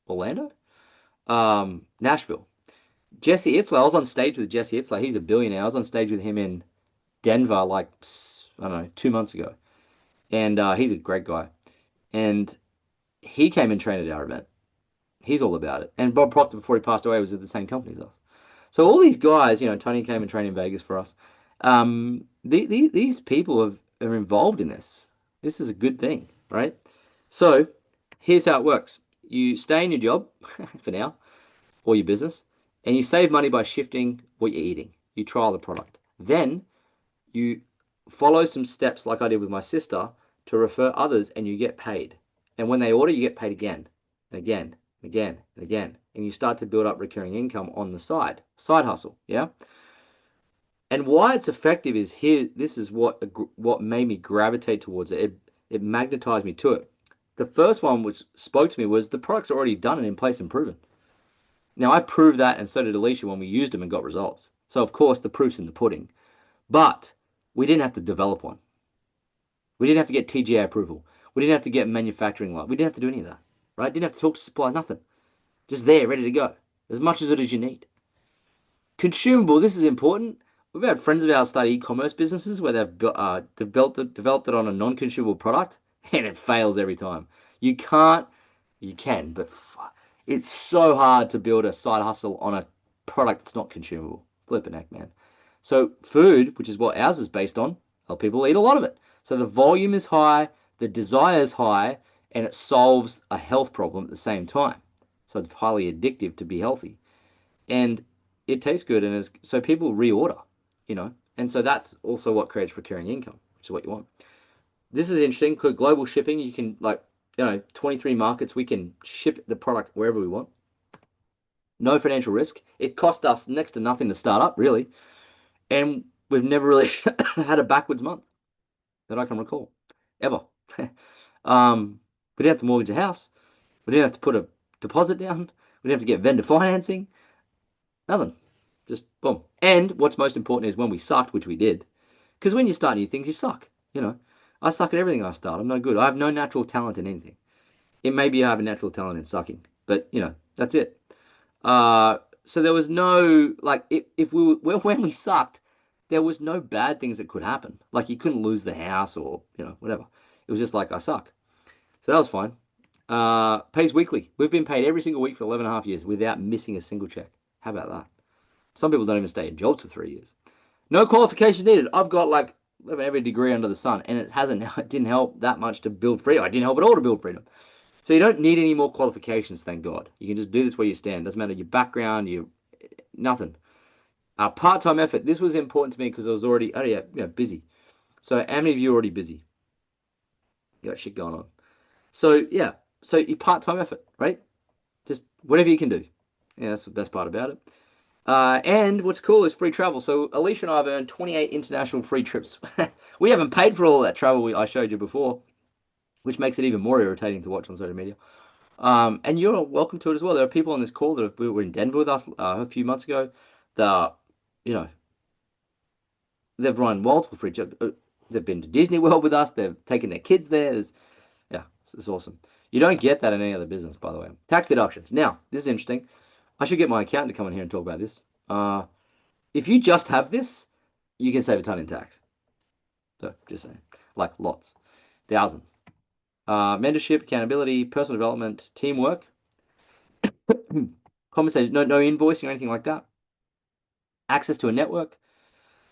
Orlando? Nashville. Jesse Itzler, I was on stage with Jesse Itzler. He's a billionaire. I was on stage with him in Denver like, I don't know, 2 months ago. And he's a great guy. And he came and trained at our event. He's all about it. And Bob Proctor, before he passed away, was at the same company as us. So all these guys, Tony came and trained in Vegas for us. These people are involved in this. This is a good thing, right? So here's how it works. You stay in your job for now, or your business, and you save money by shifting what you're eating. You trial the product. Then you follow some steps like I did with my sister to refer others, and you get paid. And when they order, you get paid again, and again, and again, and again. And you start to build up recurring income on the side hustle, yeah? And why it's effective is here. This is what made me gravitate towards it. It magnetized me to it. The first one which spoke to me was the product's already done and in place and proven. Now, I proved that, and so did Alicia when we used them and got results. So, of course, the proof's in the pudding. But we didn't have to develop one. We didn't have to get TGA approval. We didn't have to get manufacturing license. We didn't have to do any of that, right? Didn't have to talk to supply, nothing. Just there, ready to go. As much of it as you need. Consumable, this is important. We've had friends of ours start e-commerce businesses where they've developed it on a non-consumable product, and it fails every time. You can, but it's so hard to build a side hustle on a product that's not consumable. Flippin' heck, man. So food, which is what ours is based on, people eat a lot of it. So the volume is high, the desire is high, and it solves a health problem at the same time. So it's highly addictive to be healthy. And it tastes good, and so people reorder, And so that's also what creates recurring income, which is what you want. This is interesting because global shipping, you can 23 markets, we can ship the product wherever we want. No financial risk. It cost us next to nothing to start up, really. And we've never really had a backwards month that I can recall, ever. We didn't have to mortgage a house. We didn't have to put a deposit down. We didn't have to get vendor financing. Nothing. Just boom. And what's most important is when we sucked, which we did, because when you start new things, you suck. I suck at everything I start. I'm no good. I have no natural talent in anything. It may be I have a natural talent in sucking, but that's it. So there was no like if we were, when we sucked, there was no bad things that could happen. Like you couldn't lose the house or whatever. It was just like I suck. So that was fine. Pays weekly. We've been paid every single week for 11 and a half years without missing a single check. How about that? Some people don't even stay in jobs for 3 years. No qualification needed. I've got like every degree under the sun, and it didn't help that much to build freedom. I didn't help at all to build freedom. So you don't need any more qualifications, thank God. You can just do this where you stand. Doesn't matter your background, nothing. Part-time effort. This was important to me because I was already busy. So how many of you are already busy? You got shit going on. So yeah, so you part-time effort, right? Just whatever you can do. Yeah, that's the best part about it. And what's cool is free travel. So Alicia and I have earned 28 international free trips. We haven't paid for all that travel I showed you before, which makes it even more irritating to watch on social media. And you're welcome to it as well. There are people on this call that were in Denver with us a few months ago. That you know they've run multiple free trips. They've been to Disney World with us. They've taken their kids there. Yeah, it's awesome. You don't get that in any other business, by the way. Tax deductions. Now, this is interesting. I should get my accountant to come in here and talk about this. If you just have this, you can save a ton in tax. So, just saying. Like lots. Thousands. Mentorship, accountability, personal development, teamwork, compensation, no invoicing or anything like that. Access to a network.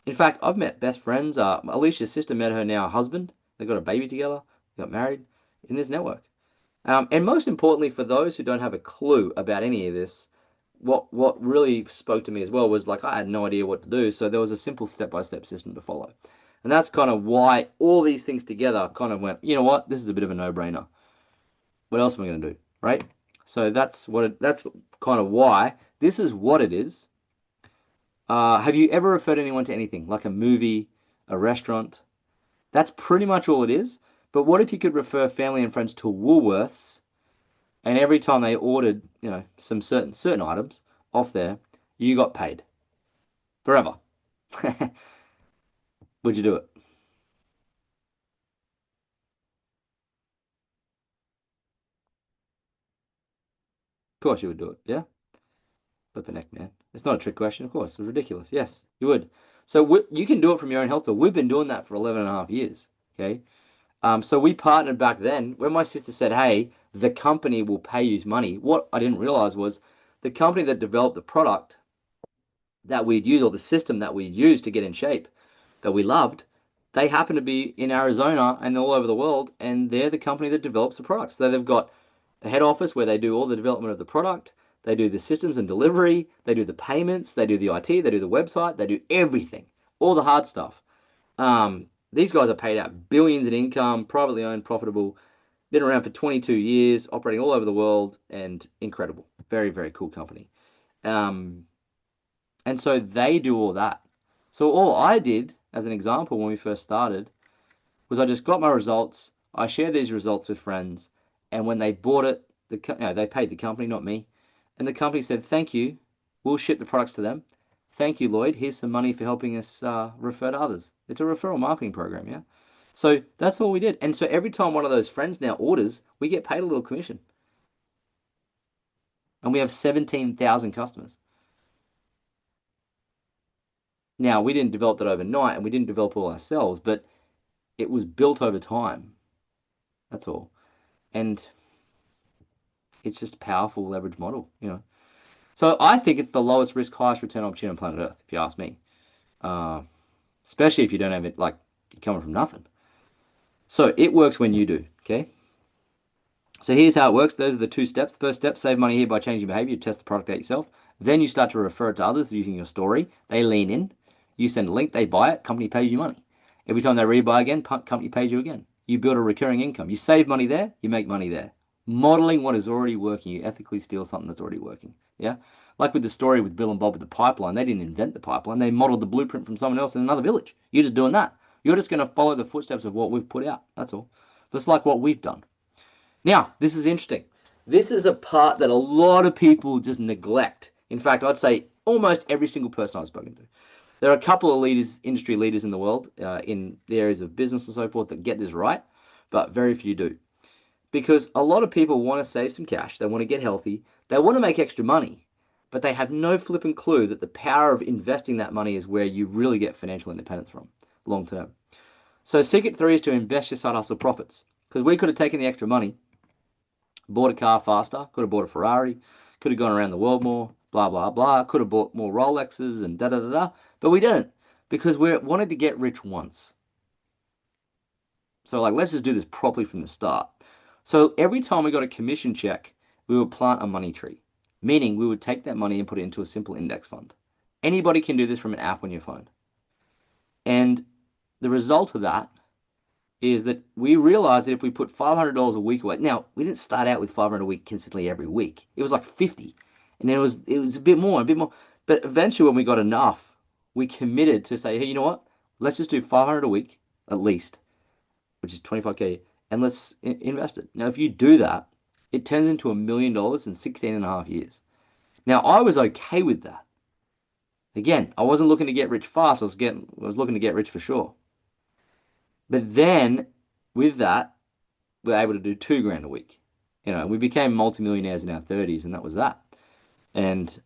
In fact, I've met best friends. Alicia's sister met her now husband. They got a baby together. They got married in this network. And most importantly, for those who don't have a clue about any of this, what really spoke to me as well was like I had no idea what to do. So there was a simple step-by-step system to follow. And that's kind of why all these things together kind of went, you know what, this is a bit of a no-brainer. What else am I going to do? Right? So that's kind of why this is what it is. Have you ever referred anyone to anything like a movie, a restaurant? That's pretty much all it is. But what if you could refer family and friends to Woolworths, and every time they ordered, some certain items off there, you got paid forever? Would you do it? Of course you would do it. Yeah. Flipping neck, man. It's not a trick question, of course. It's ridiculous. Yes, you would. So you can do it from your own health tool. We've been doing that for 11 and a half years. Okay. So we partnered back then when my sister said, hey, the company will pay you money. What I didn't realize was the company that developed the product that we'd use or the system that we'd use to get in shape that we loved, they happen to be in Arizona and all over the world, and they're the company that develops the product. So they've got a head office where they do all the development of the product, they do the systems and delivery, they do the payments, they do the IT, they do the website, they do everything, all the hard stuff. These guys are paid out billions in income, privately owned, profitable, been around for 22 years, operating all over the world, and incredible. Very, very cool company. Um, and so they do all that. So all I did, as an example, when we first started, was I just got my results. I shared these results with friends, and when they bought it, they paid the company, not me. And the company said, "Thank you. We'll ship the products to them. Thank you, Lloyd. Here's some money for helping us refer to others." It's a referral marketing program, yeah. So that's all we did. And so every time one of those friends now orders, we get paid a little commission, and we have 17,000 customers. Now, we didn't develop that overnight, and we didn't develop all ourselves, but it was built over time. That's all. And it's just a powerful leverage model. So I think it's the lowest risk, highest return opportunity on planet Earth, if you ask me. Uh, Especially if you don't have it, like, you're coming from nothing. So it works when you do, okay? So here's how it works. Those are the two steps. The first step, save money here by changing behavior. You test the product out yourself. Then you start to refer it to others using your story. They lean in. You send a link, they buy it, company pays you money. Every time they rebuy again, company pays you again. You build a recurring income. You save money there, you make money there. Modeling what is already working. You ethically steal something that's already working. Yeah? Like with the story with Bill and Bob with the pipeline, they didn't invent the pipeline. They modeled the blueprint from someone else in another village. You're just doing that. You're just going to follow the footsteps of what we've put out. That's all. Just like what we've done. Now, this is interesting. This is a part that a lot of people just neglect. In fact, I'd say almost every single person I've spoken to. There are a couple of leaders, industry leaders in the world, in the areas of business and so forth, that get this right, but very few do. Because a lot of people want to save some cash, they want to get healthy, they want to make extra money, but they have no flipping clue that the power of investing that money is where you really get financial independence from long term. So secret 3 is to invest your side hustle profits. Because we could have taken the extra money, bought a car faster, could have bought a Ferrari, could have gone around the world more, blah, blah, blah, could have bought more Rolexes and da-da-da-da, but we didn't because we wanted to get rich once. So like, let's just do this properly from the start. So every time we got a commission check, we would plant a money tree, meaning we would take that money and put it into a simple index fund. Anybody can do this from an app on your phone. And the result of that is that we realized that if we put $500 a week away, now we didn't start out with $500 a week consistently every week. It was like 50, and then it was a bit more, But eventually, when we got enough, we committed to say, hey, you know what? Let's just do 500 a week at least, which is 25K, and let's invest it. Now, if you do that, it turns into $1 million in 16 and a half years. Now, I was okay with that. Again, I wasn't looking to get rich fast. I was looking to get rich for sure. But then, with that, we were able to do $2,000 a week. You know, we became multimillionaires in our 30s, and that was that. And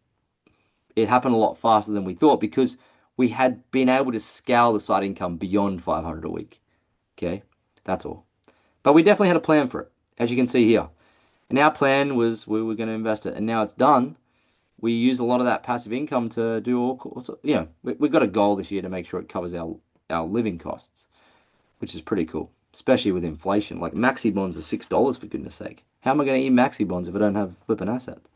it happened a lot faster than we thought because we had been able to scale the side income beyond 500 a week. Okay, that's all. But we definitely had a plan for it, as you can see here. And our plan was we were going to invest it, and now it's done. We use a lot of that passive income to do all, you know, we've got a goal this year to make sure it covers our living costs, which is pretty cool, especially with inflation. Like maxi bonds are $6 for goodness sake. How am I going to eat maxi bonds if I don't have flipping assets?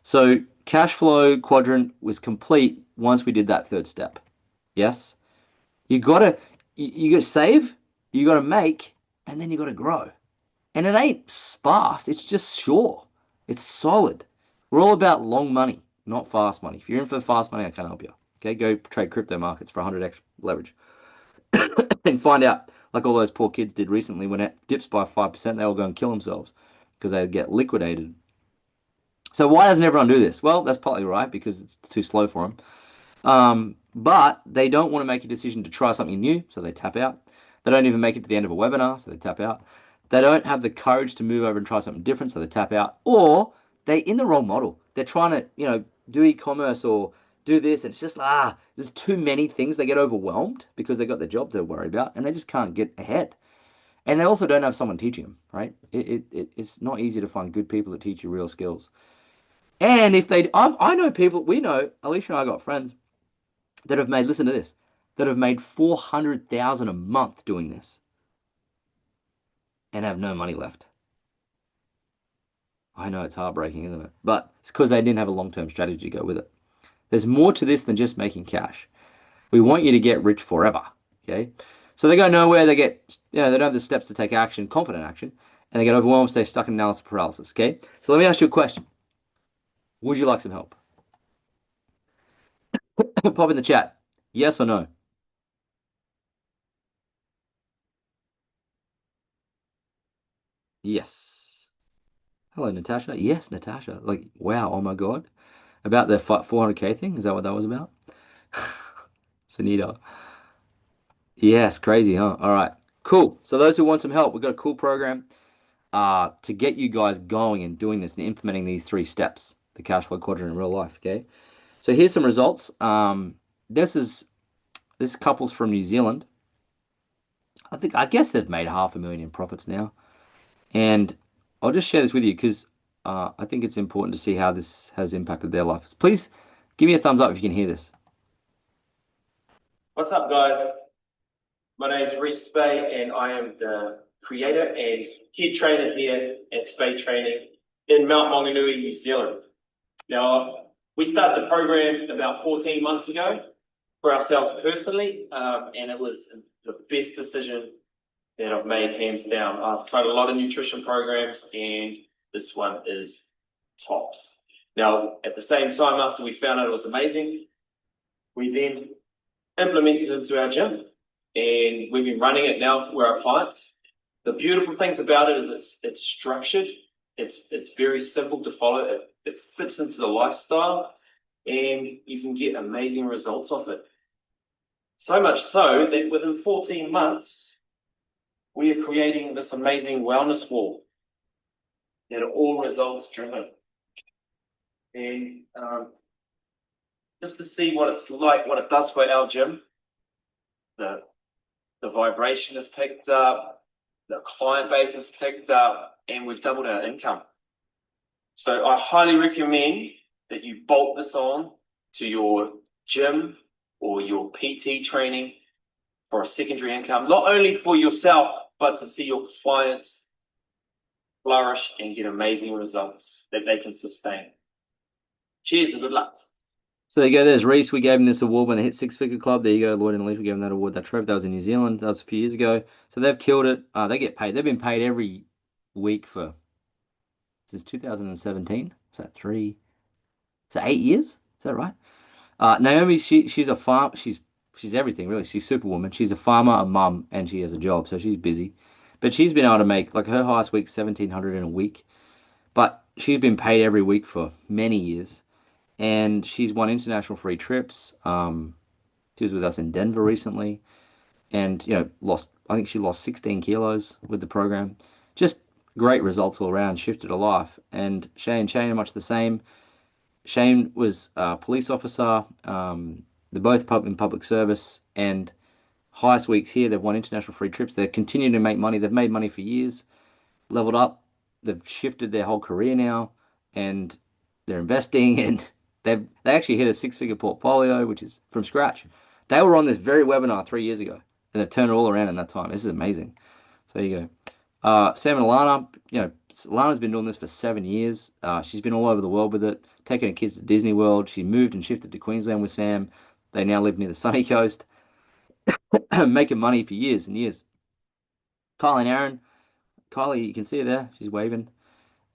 So cash flow quadrant was complete once we did that third step. Yes, you gotta save, you gotta make, and then you gotta grow. And it ain't sparse, it's just sure. It's solid. We're all about long money, not fast money. If you're in for fast money, I can't help you. Okay, go trade crypto markets for 100x leverage. And find out, like all those poor kids did recently, when it dips by 5%, they all go and kill themselves because they get liquidated. So why doesn't everyone do this? Well, that's partly right, because it's too slow for them. But they don't want to make a decision to try something new, so they tap out. They don't even make it to the end of a webinar, so they tap out. They don't have the courage to move over and try something different, so they tap out. Or they're in the wrong model. They're trying to, you know, do e-commerce or do this, and it's just, there's too many things. They get overwhelmed because they got their job to worry about, and they just can't get ahead. And they also don't have someone teaching them, right? It's not easy to find good people that teach you real skills. And if I know people, we know, Alicia and I got friends that have made, listen to this, that have made 400,000 a month doing this and have no money left. I know it's heartbreaking, isn't it? But it's because they didn't have a long-term strategy to go with it. There's more to this than just making cash. We want you to get rich forever, okay? So they go nowhere, they get, you know, they don't have the steps to take action, confident action, and they get overwhelmed, stay stuck in analysis paralysis, okay? So let me ask you a question. Would you like some help? Pop in the chat. Yes or no? Yes. Hello, Natasha. Yes, Natasha. Like, wow, oh my God. About the 400K thing? Is that what that was about? Sunita. Yes, crazy, huh? All right, cool. So those who want some help, we've got a cool program to get you guys going and doing this and implementing these 3 steps, the cash flow quadrant in real life, okay? So here's some results. This couple's from New Zealand. I guess they've made $500,000 in profits now. And I'll just share this with you because I think it's important to see how this has impacted their lives. Please give me a thumbs up if you can hear this. What's up, guys? My name is Reece Spay, and I am the creator and head trainer here at Spay Training in Mount Maunganui, New Zealand. Now, we started the program about 14 months ago, for ourselves personally, and it was the best decision that I've made hands down. I've tried a lot of nutrition programs, and this one is tops. Now, at the same time, after we found out it was amazing, we then implemented it into our gym, and we've been running it now for our clients. The beautiful things about it is it's structured. It's very simple to follow. It fits into the lifestyle, and you can get amazing results off it. So much so that within 14 months, we are creating this amazing wellness wall that are all results driven. And just to see what it's like, what it does for our gym, the vibration is picked up, the client base is picked up, and we've doubled our income. So I highly recommend that you bolt this on to your gym or your PT training for a secondary income, not only for yourself, but to see your clients flourish and get amazing results that they can sustain. Cheers and good luck. So there you go. There's Reese. We gave him this award when they hit Six Figure Club. There you go. Lloyd and Elise, we gave him that award. That trophy, that was in New Zealand. That was a few years ago. So they've killed it. They get paid. They've been paid every week since 2017. Is that 8 years? Is that right? Naomi, she's a farm. She's everything really. She's Superwoman. She's a farmer, a mum, and she has a job, so she's busy. But she's been able to make, like, her highest week 1,700 in a week. But she's been paid every week for many years, and she's won international free trips. She was with us in Denver recently, and lost. I think she lost 16 kilos with the program. Just great results all around. Shifted her life. And Shane are much the same. Shane was a police officer. They're both in public service, and highest weeks here. They've won international free trips. They're continuing to make money. They've made money for years, leveled up. They've shifted their whole career now, and they're investing, and they actually hit a six-figure portfolio, which is from scratch. They were on this very webinar 3 years ago, and they've turned it all around in that time. This is amazing. So there you go. Sam and Alana, Alana's been doing this for 7 years. She's been all over the world with it, taking her kids to Disney World. She moved and shifted to Queensland with Sam. They now live near the sunny coast, making money for years and years. Kylie and Aaron. Kylie, you can see her there. She's waving.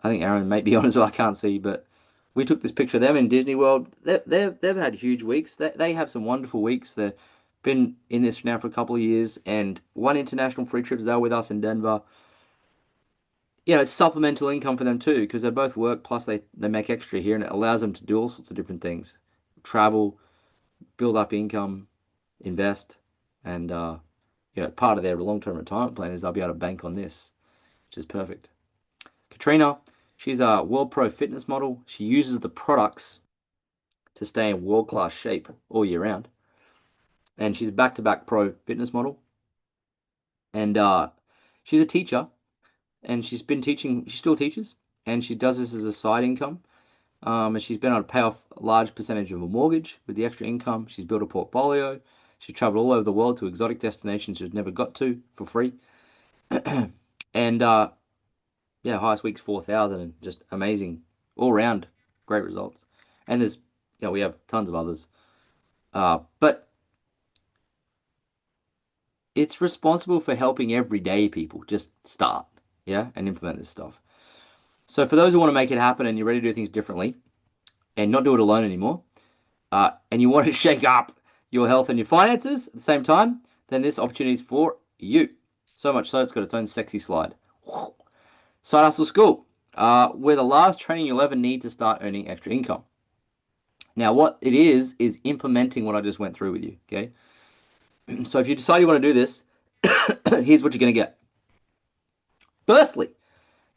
I think Aaron may be on as well. I can't see, but we took this picture of them in Disney World. They've had huge weeks. They have some wonderful weeks. They've been in this now for a couple of years, and won international free trips. They were with us in Denver. It's supplemental income for them too, because they both work, plus they make extra here, and it allows them to do all sorts of different things. Travel, build up income, invest, and part of their long-term retirement plan is they'll be able to bank on this, which is perfect. Katrina, she's a world pro fitness model. She uses the products to stay in world-class shape all year round. And she's a back-to-back pro fitness model. And she's a teacher, and she's been teaching. She still teaches, and she does this as a side income. And she's been able to pay off a large percentage of a mortgage with the extra income. She's built a portfolio. She's traveled all over the world to exotic destinations she's never got to for free. And highest week's 4,000, and just amazing all round, great results. And there's, we have tons of others. But it's responsible for helping everyday people just start, and implement this stuff. So for those who want to make it happen and you're ready to do things differently and not do it alone anymore, and you want to shake up your health and your finances at the same time, then this opportunity is for you. So much so it's got its own sexy slide. Side Hustle School, where the last training you'll ever need to start earning extra income. Now, what it is implementing what I just went through with you, okay? So if you decide you want to do this, here's what you're going to get. Firstly,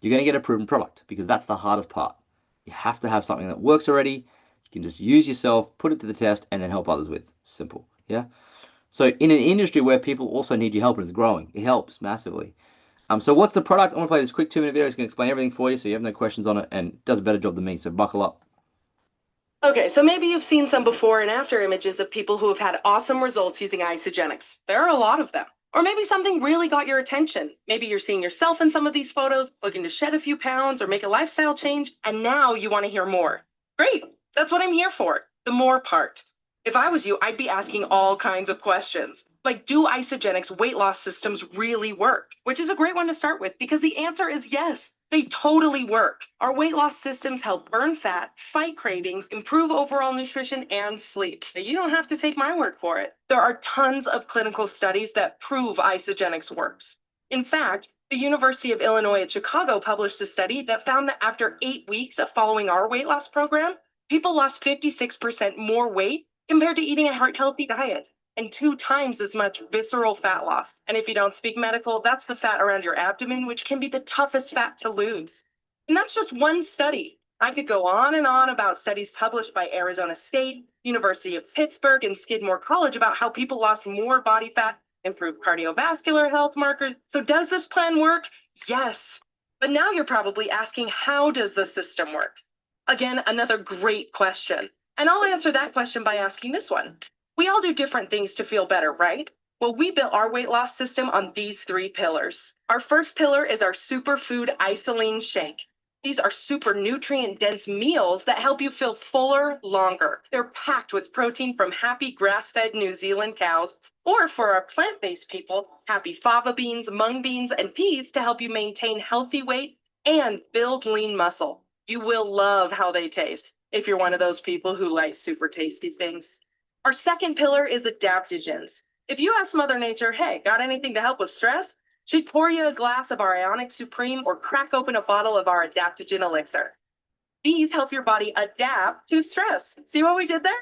you're going to get a proven product, because that's the hardest part. You have to have something that works already. You can just use yourself, put it to the test, and then help others with. Simple, yeah? So in an industry where people also need your help and it's growing, it helps massively. So what's the product? I'm going to play this quick 2-minute video. It's going to explain everything for you so you have no questions on it, and does a better job than me, so buckle up. Okay, so maybe you've seen some before and after images of people who have had awesome results using isogenics. There are a lot of them. Or maybe something really got your attention. Maybe you're seeing yourself in some of these photos, looking to shed a few pounds or make a lifestyle change, and now you want to hear more. Great, that's what I'm here for, the more part. If I was you, I'd be asking all kinds of questions. Like, do isogenics weight loss systems really work? Which is a great one to start with because the answer is yes. They totally work. Our weight loss systems help burn fat, fight cravings, improve overall nutrition, and sleep. You don't have to take my word for it. There are tons of clinical studies that prove isogenics works. In fact, the University of Illinois at Chicago published a study that found that after 8 weeks of following our weight loss program, people lost 56% more weight compared to eating a heart-healthy diet, and 2 times as much visceral fat loss. And if you don't speak medical, that's the fat around your abdomen, which can be the toughest fat to lose. And that's just one study. I could go on and on about studies published by Arizona State, University of Pittsburgh, and Skidmore College about how people lost more body fat, improved cardiovascular health markers. So does this plan work? Yes. But now you're probably asking, how does the system work? Again, another great question. And I'll answer that question by asking this one. We all do different things to feel better, right? Well, we built our weight loss system on these 3 pillars. Our first pillar is our superfood isolene shake. These are super nutrient-dense meals that help you feel fuller longer. They're packed with protein from happy grass-fed New Zealand cows, or for our plant-based people, happy fava beans, mung beans, and peas to help you maintain healthy weight and build lean muscle. You will love how they taste if you're one of those people who like super tasty things. Our second pillar is adaptogens. If you ask Mother Nature, hey, got anything to help with stress? She'd pour you a glass of our Ionic Supreme or crack open a bottle of our adaptogen elixir. These help your body adapt to stress. See what we did there?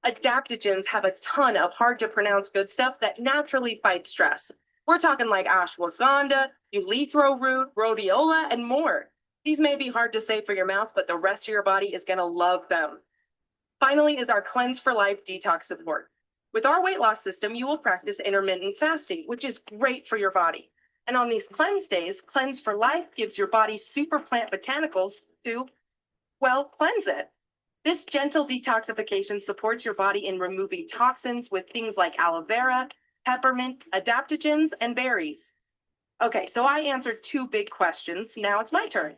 Adaptogens have a ton of hard to pronounce good stuff that naturally fight stress. We're talking like ashwagandha, eleuthero root, rhodiola, and more. These may be hard to say for your mouth, but the rest of your body is going to love them. Finally is our Cleanse for Life detox support. With our weight loss system, you will practice intermittent fasting, which is great for your body. And on these cleanse days, Cleanse for Life gives your body super plant botanicals to, well, cleanse it. This gentle detoxification supports your body in removing toxins with things like aloe vera, peppermint, adaptogens, and berries. Okay, so I answered 2 big questions. Now it's my turn.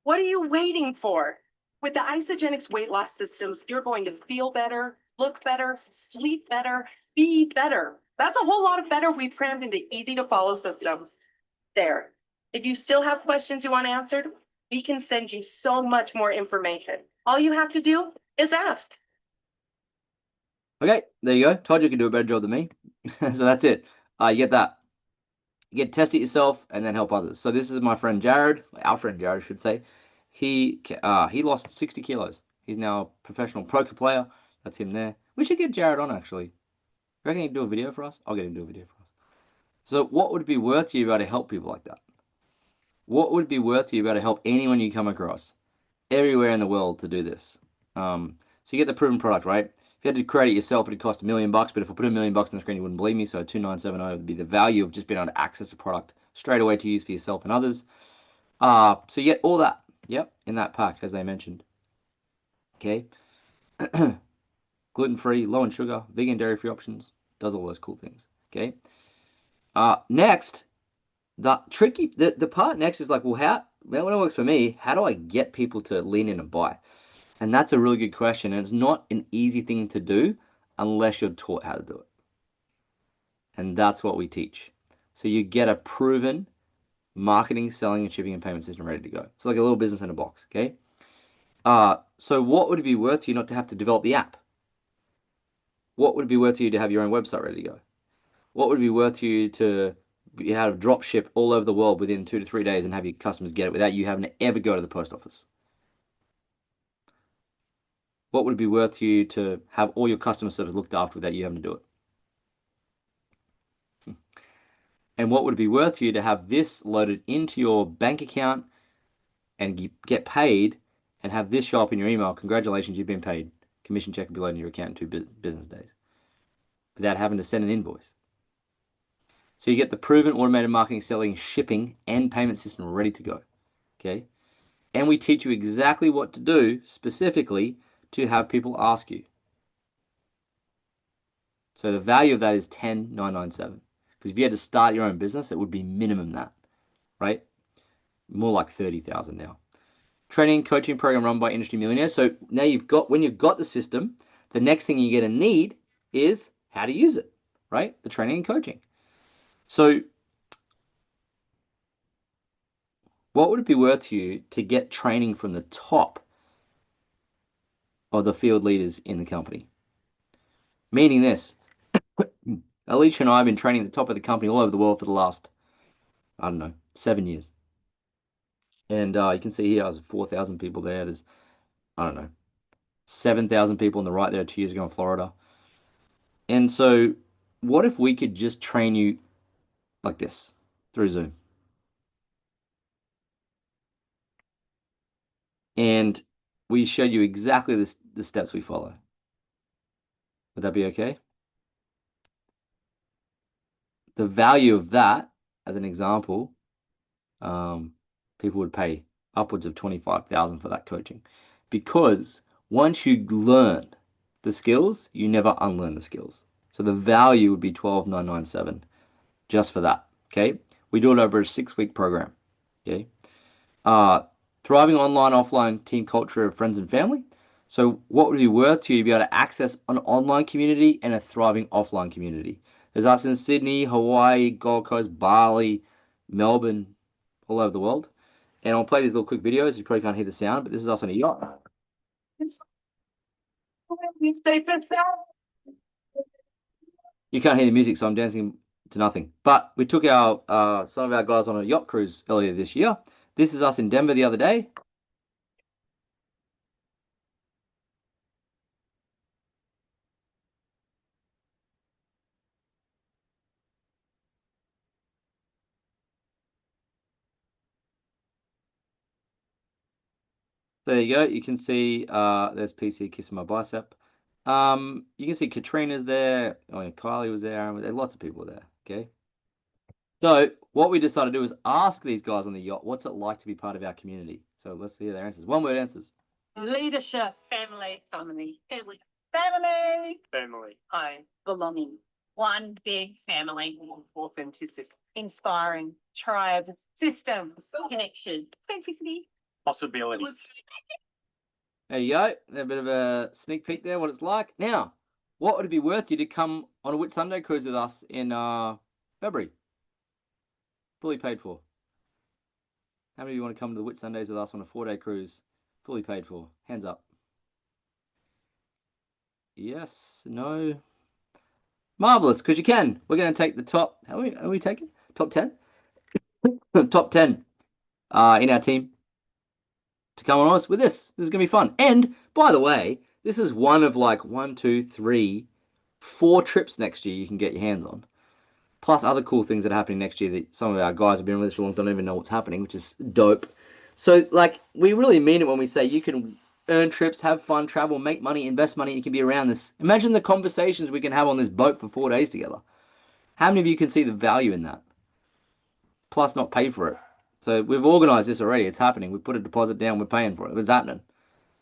What are you waiting for? With the Isogenics weight loss systems, you're going to feel better, look better, sleep better, be better. That's a whole lot of better we've crammed into easy to follow systems. There. If you still have questions you want answered, we can send you so much more information. All you have to do is ask. Okay, there you go. Told you could do a better job than me. So that's it. You get that. You get to test it yourself and then help others. So this is my friend Jared, our friend Jared, I should say. He lost 60 kilos. He's now a professional poker player. That's him there. We should get Jared on, actually. Reckon he'd do a video for us? I'll get him to do a video for us. So what would it be worth to you about to help people like that? What would it be worth to you about to help anyone you come across everywhere in the world to do this? So you get the proven product, right? If you had to create it yourself, it'd cost $1 million, but if I put $1 million on the screen, you wouldn't believe me. So 2970 would be the value of just being able to access a product straight away to use for yourself and others. So you get all that, yep, in that pack, as they mentioned. Okay. Gluten-free, low in sugar, vegan, dairy-free options, does all those cool things. Okay. Next, the part next is like, well, when it works for me, how do I get people to lean in and buy? And that's a really good question, and it's not an easy thing to do unless you're taught how to do it. And that's what we teach. So you get a proven marketing, selling, and shipping and payment system ready to go. So like a little business in a box, okay? So what would it be worth to you not to have to develop the app? What would it be worth to you to have your own website ready to go? What would it be worth to you to be able to drop ship all over the world within 2 to 3 days and have your customers get it without you having to ever go to the post office? What would it be worth to you to have all your customer service looked after without you having to do it? And what would it be worth to you to have this loaded into your bank account and get paid and have this show up in your email? Congratulations, you've been paid. Commission check will be loaded in your account in 2 business days without having to send an invoice. So you get the proven automated marketing, selling, shipping, and payment system ready to go. Okay? And we teach you exactly what to do specifically to have people ask you. So the value of that is $10,997. Because if you had to start your own business, it would be minimum that, right? More like 30,000 now. Training, coaching program run by industry millionaires. So now when you've got the system, The next thing you're going to need is how to use it, right? The training and coaching. So what would it be worth to you to get training from the top of the field leaders in the company? Meaning this, Alicia and I have been training at the top of the company all over the world for the last, I don't know, 7 years. And you can see here, there's 4,000 people there. There's, I don't know, 7,000 people on the right there 2 years ago in Florida. And so what if we could just train you like this through Zoom? And we showed you exactly the steps we follow. Would that be okay? The value of that, as an example, people would pay upwards of 25,000 for that coaching, because once you learn the skills, you never unlearn the skills. So the value would be 12,997 just for that. Okay, we do it over a 6-week program. Okay, thriving online, offline team culture of friends and family. So what would be worth to you to be able to access an online community and a thriving offline community? There's us in Sydney, Hawaii, Gold Coast, Bali, Melbourne, all over the world. And I'll play these little quick videos. You probably can't hear the sound, but this is us on a yacht. You can't hear the music, so I'm dancing to nothing. But we took our some of our guys on a yacht cruise earlier this year. This is us in Denver the other day. There you go. You can see there's PC kissing my bicep. You can see Katrina's there. Oh, yeah, Kylie was there. Lots of people there. Okay. So what we decided to do is ask these guys on the yacht, what's it like to be part of our community? So let's hear their answers. One-word answers. Leadership. Family. Family. Family. Family. Family. Home. Belonging. One big family. Authenticity. Inspiring. Tribe. Systems. Connection. Authenticity. Possibilities. There you go. A bit of a sneak peek there, what it's like. Now, what would it be worth you to come on a Whit Sunday cruise with us in February? Fully paid for. How many of you want to come to the Whit Sundays with us on a 4-day cruise? Fully paid for. Hands up. Yes, no. Marvelous, because you can. We're going to take the top, how are we taking? Top 10? Top 10 in our team to come on us with this. This is going to be fun. And, by the way, this is one of like 1, 2, 3, 4 trips next year you can get your hands on. Plus other cool things that are happening next year that some of our guys have been with us for a long time, don't even know what's happening, which is dope. So, like, we really mean it when we say you can earn trips, have fun, travel, make money, invest money, and you can be around this. Imagine the conversations we can have on this boat for 4 days together. How many of you can see the value in that? Plus not pay for it. So we've organized this already. It's happening. We put a deposit down. We're paying for it. It's happening.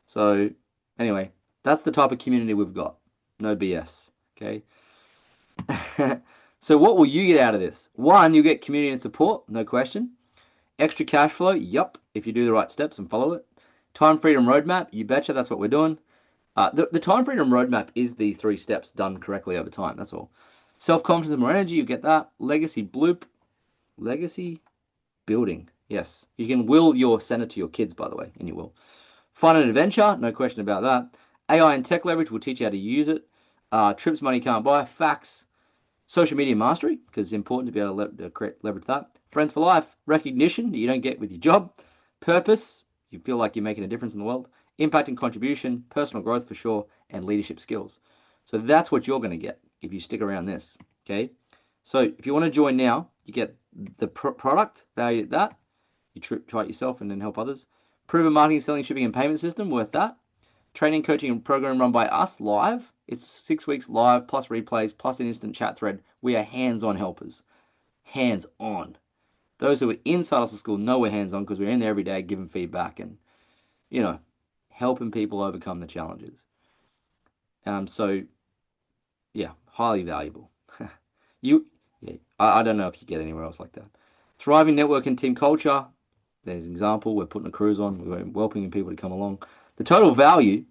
So anyway, that's the type of community we've got. No BS. Okay. So what will you get out of this? One, you get community and support. No question. Extra cash flow. Yup. If you do the right steps and follow it. Time freedom roadmap. You betcha. That's what we're doing. The time freedom roadmap is the 3 steps done correctly over time. That's all. Self-confidence and more energy. You get that. Legacy bloop. Legacy building. Yes. You can will your center to your kids, by the way, and you will. Fun and adventure. No question about that. AI and tech leverage will teach you how to use it. Trips money can't buy. Facts. Social media mastery, because it's important to be able to leverage that. Friends for life. Recognition that you don't get with your job. Purpose. You feel like you're making a difference in the world. Impact and contribution. Personal growth for sure. And leadership skills. So that's what you're going to get if you stick around this. Okay. So if you want to join now, you get the product valued at that. You try it yourself and then help others. Proven marketing, selling, shipping, and payment system, worth that. Training, coaching, and program run by us live. It's 6 weeks live, plus replays, plus an instant chat thread. We are hands-on helpers. Hands-on. Those who are inside Hustle School know we're hands-on because we're in there every day giving feedback and, you know, helping people overcome the challenges. So, yeah, highly valuable. I don't know if you get anywhere else like that. Thriving network and team culture. There's an example. We're putting a cruise on. We're welcoming people to come along. The total value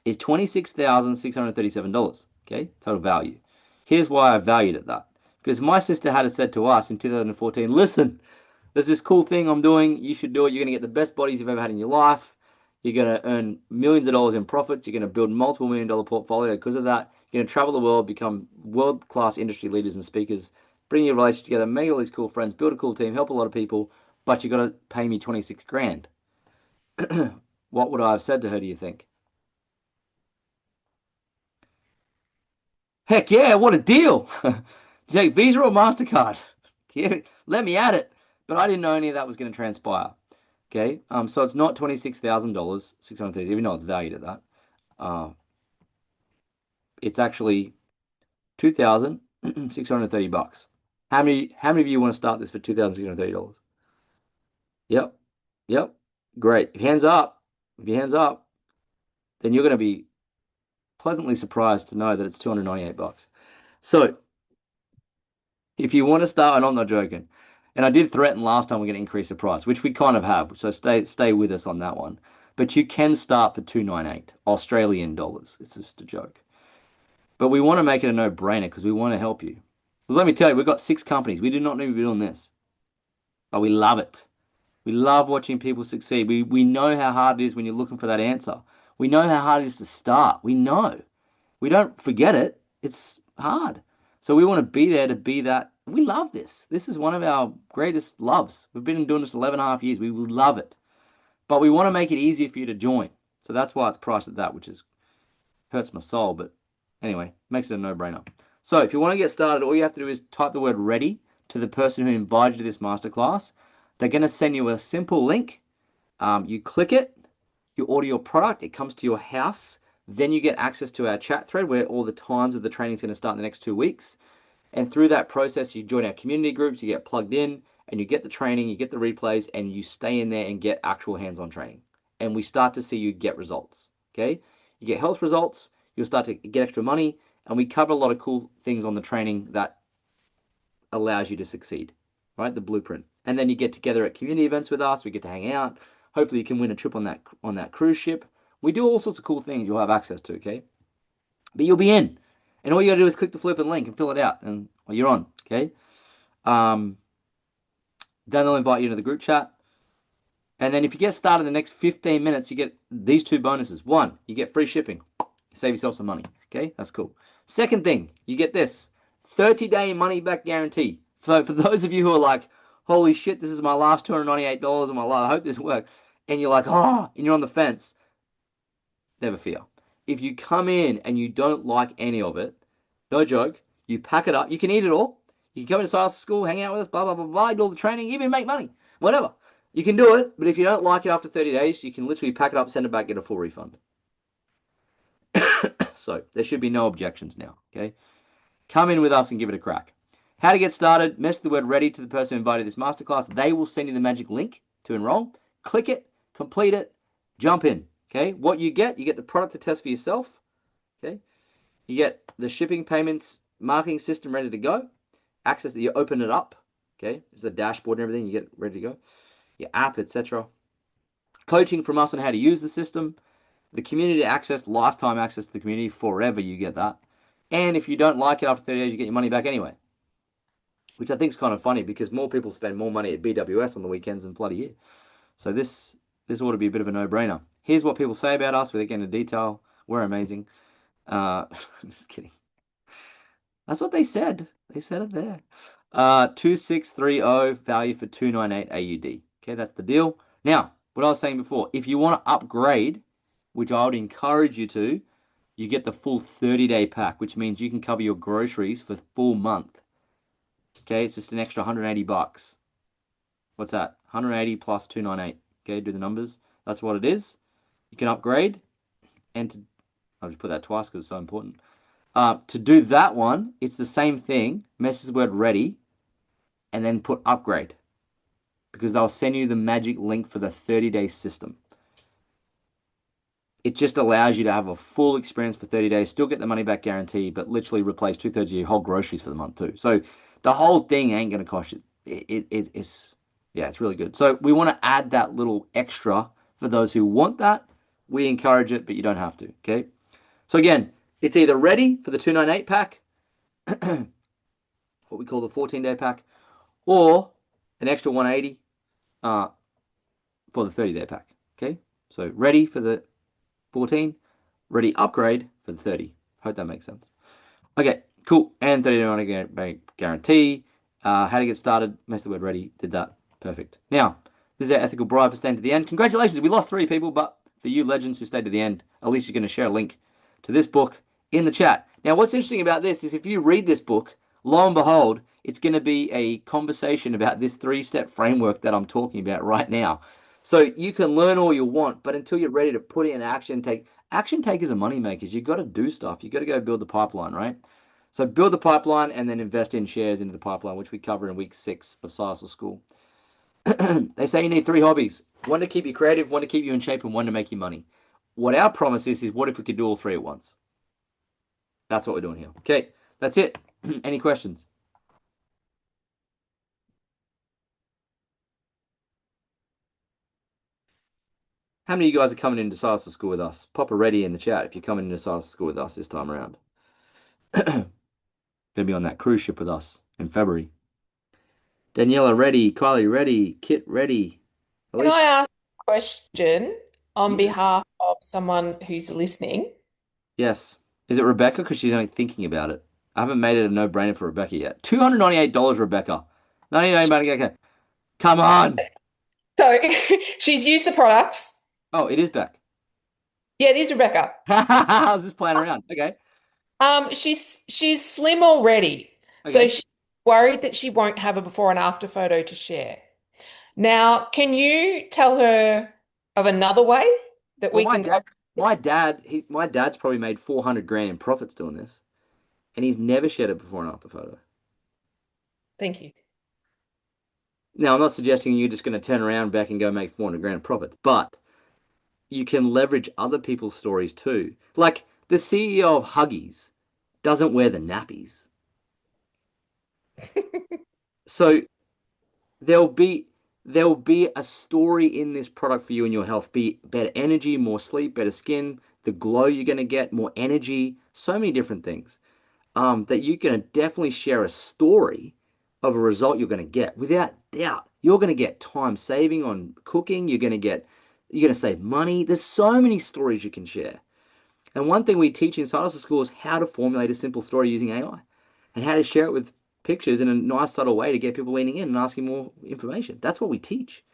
is $26,637, okay, total value. Here's why I valued it that. Because my sister had said to us in 2014, listen, there's this cool thing I'm doing. You should do it. You're going to get the best bodies you've ever had in your life. You're going to earn millions of dollars in profits. You're going to build multiple $1 million portfolio because of that. You're going to travel the world, become world-class industry leaders and speakers, bring your relationship together, make all these cool friends, build a cool team, help a lot of people, but you got to pay me 26 grand. What would I have said to her, do you think? Heck yeah, what a deal. Take Visa or MasterCard. Yeah, let me at it. But I didn't know any of that was going to transpire. Okay, so it's not $26,000, 630, even though it's valued at that. It's actually $2,630. How many of you want to start this for $2,630? Yep, yep, great. If your hands up, then you're going to be pleasantly surprised to know that it's $298. So if you want to start, and I'm not joking, and I did threaten last time we're going to increase the price, which we kind of have, so stay with us on that one. But you can start for $298 Australian dollars. It's just a joke. But we want to make it a no-brainer because we want to help you. Well, let me tell you, we've got 6 companies. We do not need to be doing this, but we love it. We love watching people succeed. We know how hard it is when you're looking for that answer. We know how hard it is to start. We know. We don't forget it. It's hard. So we want to be there to be that. We love this. This is one of our greatest loves. We've been doing this 11.5 years. We love it. But we want to make it easier for you to join. So that's why it's priced at that, which is hurts my soul. But anyway, makes it a no-brainer. So if you want to get started, all you have to do is type the word ready to the person who invited you to this masterclass. They're going to send you a simple link. You click it. You order your product. It comes to your house. Then you get access to our chat thread where all the times of the training is going to start in the next 2 weeks. And through that process, you join our community groups, you get plugged in, and you get the training, you get the replays, and you stay in there and get actual hands-on training. And we start to see you get results, okay? You get health results, you'll start to get extra money, and we cover a lot of cool things on the training that allows you to succeed, right? The blueprint. And then you get together at community events with us, we get to hang out. Hopefully you can win a trip on that cruise ship. We do all sorts of cool things you'll have access to, okay? But you'll be in. And all you gotta do is click the flipping link and fill it out, and well, you're on, okay? Then they'll invite you to the group chat. And then if you get started in the next 15 minutes, you get these 2 bonuses. 1, you get free shipping. You save yourself some money, okay? That's cool. Second thing, you get this, 30-day money-back guarantee. So for those of you who are like, holy shit, this is my last $298 of my life, I hope this works, and you're like, oh, and you're on the fence, never fear. If you come in and you don't like any of it, no joke, you pack it up. You can eat it all. You can come into sales school, hang out with us, blah, blah, blah, blah, do all the training, even make money, whatever. You can do it, but if you don't like it after 30 days, you can literally pack it up, send it back, get a full refund. So there should be no objections now, okay? Come in with us and give it a crack. How to get started, message the word ready to the person who invited this masterclass. They will send you the magic link to enroll. Click it, complete it, jump in. Okay, what you get the product to test for yourself. Okay, you get the shipping, payments, marketing system ready to go. Access that you open it up. Okay, there's a dashboard and everything. You get it ready to go. Your app, etc. Coaching from us on how to use the system. The community access, lifetime access to the community forever. You get that. And if you don't like it after 30 days, you get your money back anyway. Which I think is kind of funny because more people spend more money at BWS on the weekends than bloody year. So this ought to be a bit of a no-brainer. Here's what people say about us without getting into detail. We're amazing. Just kidding. That's what they said. They said it there. 2630 value for 298 AUD. Okay, that's the deal. Now, what I was saying before, if you want to upgrade, which I would encourage you to, you get the full 30-day pack, which means you can cover your groceries for the full month. Okay, it's just an extra $180. What's that? 180 plus 298. Okay, do the numbers. That's what it is. You can upgrade, and I'll just put that twice because it's so important. To do that one, it's the same thing. Message the word ready, and then put upgrade, because they'll send you the magic link for the 30-day system. It just allows you to have a full experience for 30 days, still get the money back guarantee, but literally replace 2/3 of your whole groceries for the month too. So the whole thing ain't going to cost you. It's really good. So we want to add that little extra for those who want that. We encourage it, but you don't have to, okay? So again, it's either ready for the 298 pack, what we call the 14-day pack, or an extra 180 for the 30-day pack. Okay, so ready for the 14, ready upgrade for the 30. Hope that makes sense. Okay, cool. And 30-day guarantee. How to get started? Missed the word ready. Did that. Perfect. Now, this is our ethical bribe for staying to the end. Congratulations. We lost 3 people, but for you legends who stayed to the end, at least you're going to share a link to this book in the chat. Now, what's interesting about this is if you read this book, lo and behold, it's going to be a conversation about this 3-step framework that I'm talking about right now. So you can learn all you want, but until you're ready to put it in action, action takers are money makers. You've got to do stuff. You've got to go build the pipeline, right? So build the pipeline and then invest in shares into the pipeline, which we cover in week 6 of Science School. They say you need 3 hobbies. One to keep you creative, one to keep you in shape, and one to make you money. What our promise is what if we could do all 3 at once? That's what we're doing here. Okay, that's it. Any questions? How many of you guys are coming into Science School with us? Pop a ready in the chat if you're coming into Science School with us this time around. Gonna be on that cruise ship with us in February. Daniela ready, Kylie ready, Kit ready. Can I ask a question on Yeah. behalf of someone who's listening? Yes. Is it Rebecca? Because she's only thinking about it. I haven't made it a no-brainer for Rebecca yet. $298, Rebecca. 99 okay. Come on. So she's used the products. Oh, it is back. Yeah, it is Rebecca. I was just playing around. Okay. She's slim already, so Okay. she's worried that she won't have a before and after photo to share. Now, can you tell her of another way that Well, we can go? my dad's probably made 400 grand in profits doing this, and he's never shared a before and after photo. Thank you. Now, I'm not suggesting you're just going to turn around back and go make 400 grand profits, but you can leverage other people's stories too. Like the CEO of Huggies doesn't wear the nappies. So there'll be a story in this product for you and your health. Be better energy, more sleep, better skin, the glow you're going to get, more energy, so many different things. That you're going to definitely share a story of a result you're going to get without doubt. You're going to get time saving on cooking. You're going to save money. There's so many stories you can share. And one thing we teach inside of school is how to formulate a simple story using AI and how to share it with pictures in a nice, subtle way to get people leaning in and asking more information. That's what we teach.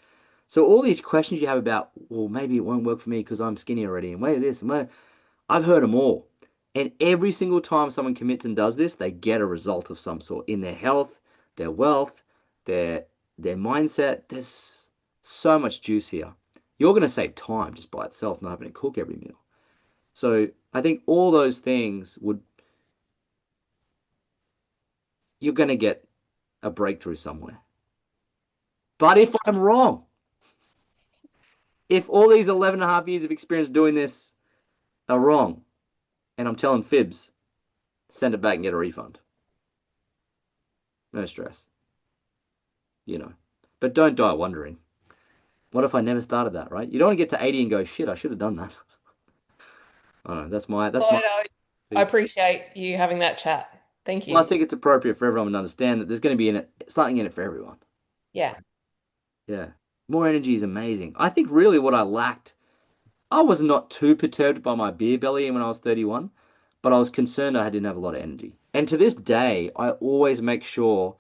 So all these questions you have about, well, maybe it won't work for me because I'm skinny already, and maybe this, and maybe, I've heard them all. And every single time someone commits and does this, they get a result of some sort in their health, their wealth, their mindset. There's so much juice here. You're going to save time just by itself, not having to cook every meal. So I think all those things you're going to get a breakthrough somewhere. But if I'm wrong, if all these 11 and a half years of experience doing this are wrong, and I'm telling fibs, send it back and get a refund. No stress. But don't die wondering. What if I never started that, right? You don't want to get to 80 and go, shit, I should have done that. I don't know, that's my I appreciate you having that chat. Thank Well, I you. think it's appropriate for everyone to understand that there's going to be something in it for everyone. Yeah. Yeah. More energy is amazing. I think really what I lacked, I was not too perturbed by my beer belly when I was 31, but I was concerned I didn't have a lot of energy. And to this day, I always make sure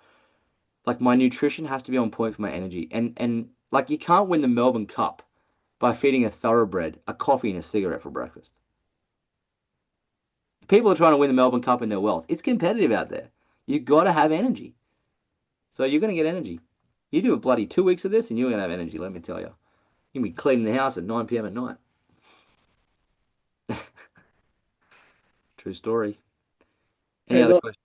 like my nutrition has to be on point for my energy. And like you can't win the Melbourne Cup by feeding a thoroughbred a coffee and a cigarette for breakfast. People are trying to win the Melbourne Cup in their wealth. It's competitive out there. You got to have energy. So you're going to get energy. You do a bloody 2 weeks of this and you're going to have energy, let me tell you. You'll be cleaning the house at 9 p.m. at night. True story. Any Hey, other look, questions?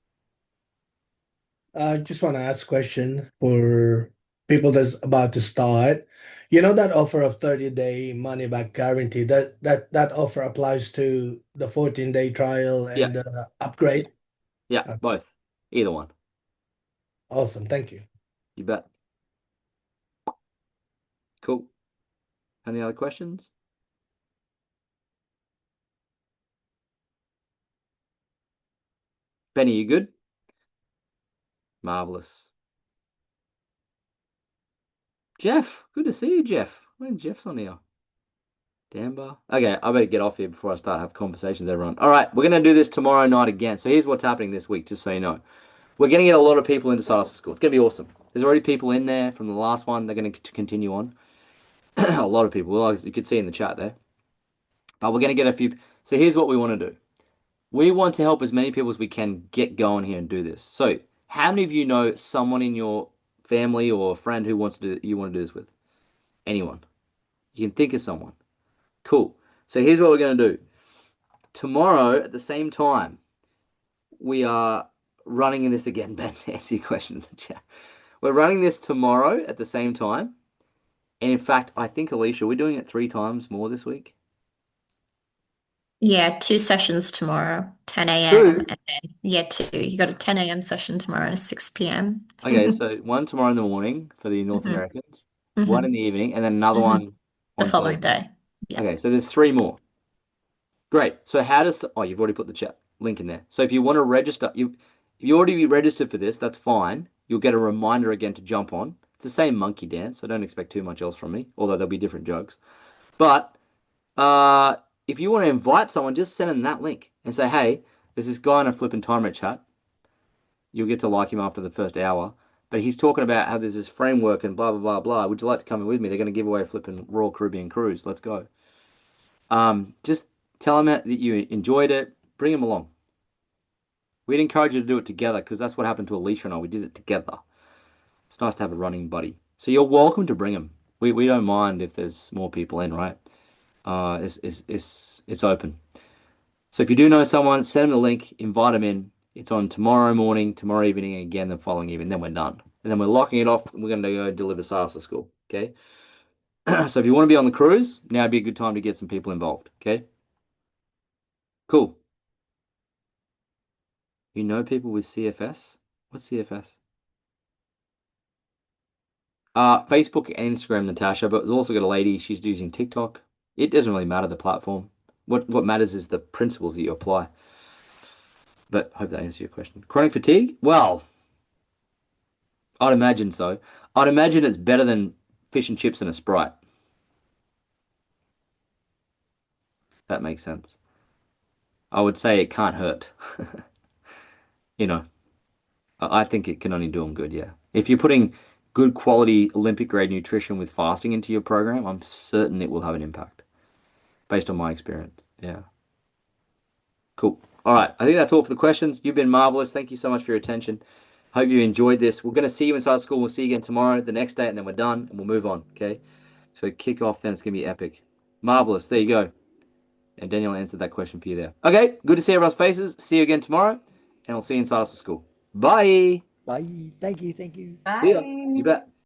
I just want to ask a question for people that's about to start. You know that offer of 30-day money back guarantee, that offer applies to the 14-day trial Yeah, and the upgrade? yeah, both. Either one. Awesome. Thank you. You bet. Cool. Any other questions? Benny, you good? Marvelous. Jeff, good to see you, Jeff. When Jeff's on here. Danbar. Okay, I better get off here before I start have conversations with everyone. All right, we're going to do this tomorrow night again. So here's what's happening this week, just so you know. We're going to get a lot of people into side hustle school. It's going to be awesome. There's already people in there from the last one. They're going to continue on. A lot of people. Well, you could see in the chat there. But we're going to get a few. So here's what we want to do. We want to help as many people as we can get going here and do this. So how many of you know someone in your family or friend who wants to do you want to do this with? Anyone? You can think of someone. Cool. So here's what we're going to do. Tomorrow at the same time, we are running in this again, Ben, to answer your question in the chat. We're running this tomorrow at the same time. And in fact, I think, Alicia, we're doing it 3 times more this week. Yeah, 2 sessions tomorrow, 10 a.m. 2? and then 2. You got a 10 a.m. session tomorrow and a 6 p.m. Okay, so 1 tomorrow in the morning for the North Mhm. Americans, 1 in the evening, and then another Mhm. one The on following Thursday. day. Yeah. Okay, so there's 3 more. Great. So how does you've already put the chat link in there. So if you want to register, if you already registered for this, that's fine. You'll get a reminder again to jump on. It's the same monkey dance, so don't expect too much else from me, although there'll be different jokes. But if you want to invite someone, just send them that link and say, hey, there's this guy in a flipping timer chat. You'll get to like him after the first hour. But he's talking about how there's this framework and blah, blah, blah, blah. Would you like to come in with me? They're going to give away a flipping Royal Caribbean cruise. Let's go. Just tell them that you enjoyed it. Bring them along. We'd encourage you to do it together because that's what happened to Alicia and I. We did it together. It's nice to have a running buddy. So you're welcome to bring them. We don't mind if there's more people in, right? It's open. So if you do know someone, send them the link, invite them in. It's on tomorrow morning, tomorrow evening, and again the following evening. Then we're done. And then we're locking it off. And we're going to go deliver sales to school. Okay. So if you want to be on the cruise, now would be a good time to get some people involved. Okay. Cool. You know people with CFS? What's CFS? Facebook and Instagram, Natasha, but there's also got a lady, she's using TikTok. It doesn't really matter the platform. What matters is the principles that you apply. But I hope that answers your question. Chronic fatigue? Well, I'd imagine so. I'd imagine it's better than fish and chips and a Sprite. That makes sense. I would say it can't hurt. You know, I think it can only do them good, yeah. If you're putting good quality Olympic grade nutrition with fasting into your program, I'm certain it will have an impact based on my experience. Yeah. Cool. All right. I think that's all for the questions. You've been marvelous. Thank you so much for your attention. Hope you enjoyed this. We're going to see you inside school. We'll see you again tomorrow, the next day, and then we're done and we'll move on. Okay. So kick off, then it's going to be epic. Marvelous. There you go. And Daniel answered that question for you there. Okay. Good to see everyone's faces. See you again tomorrow, and I'll see you inside school. Bye. Bye. Thank you. Thank you. See ya. You bet.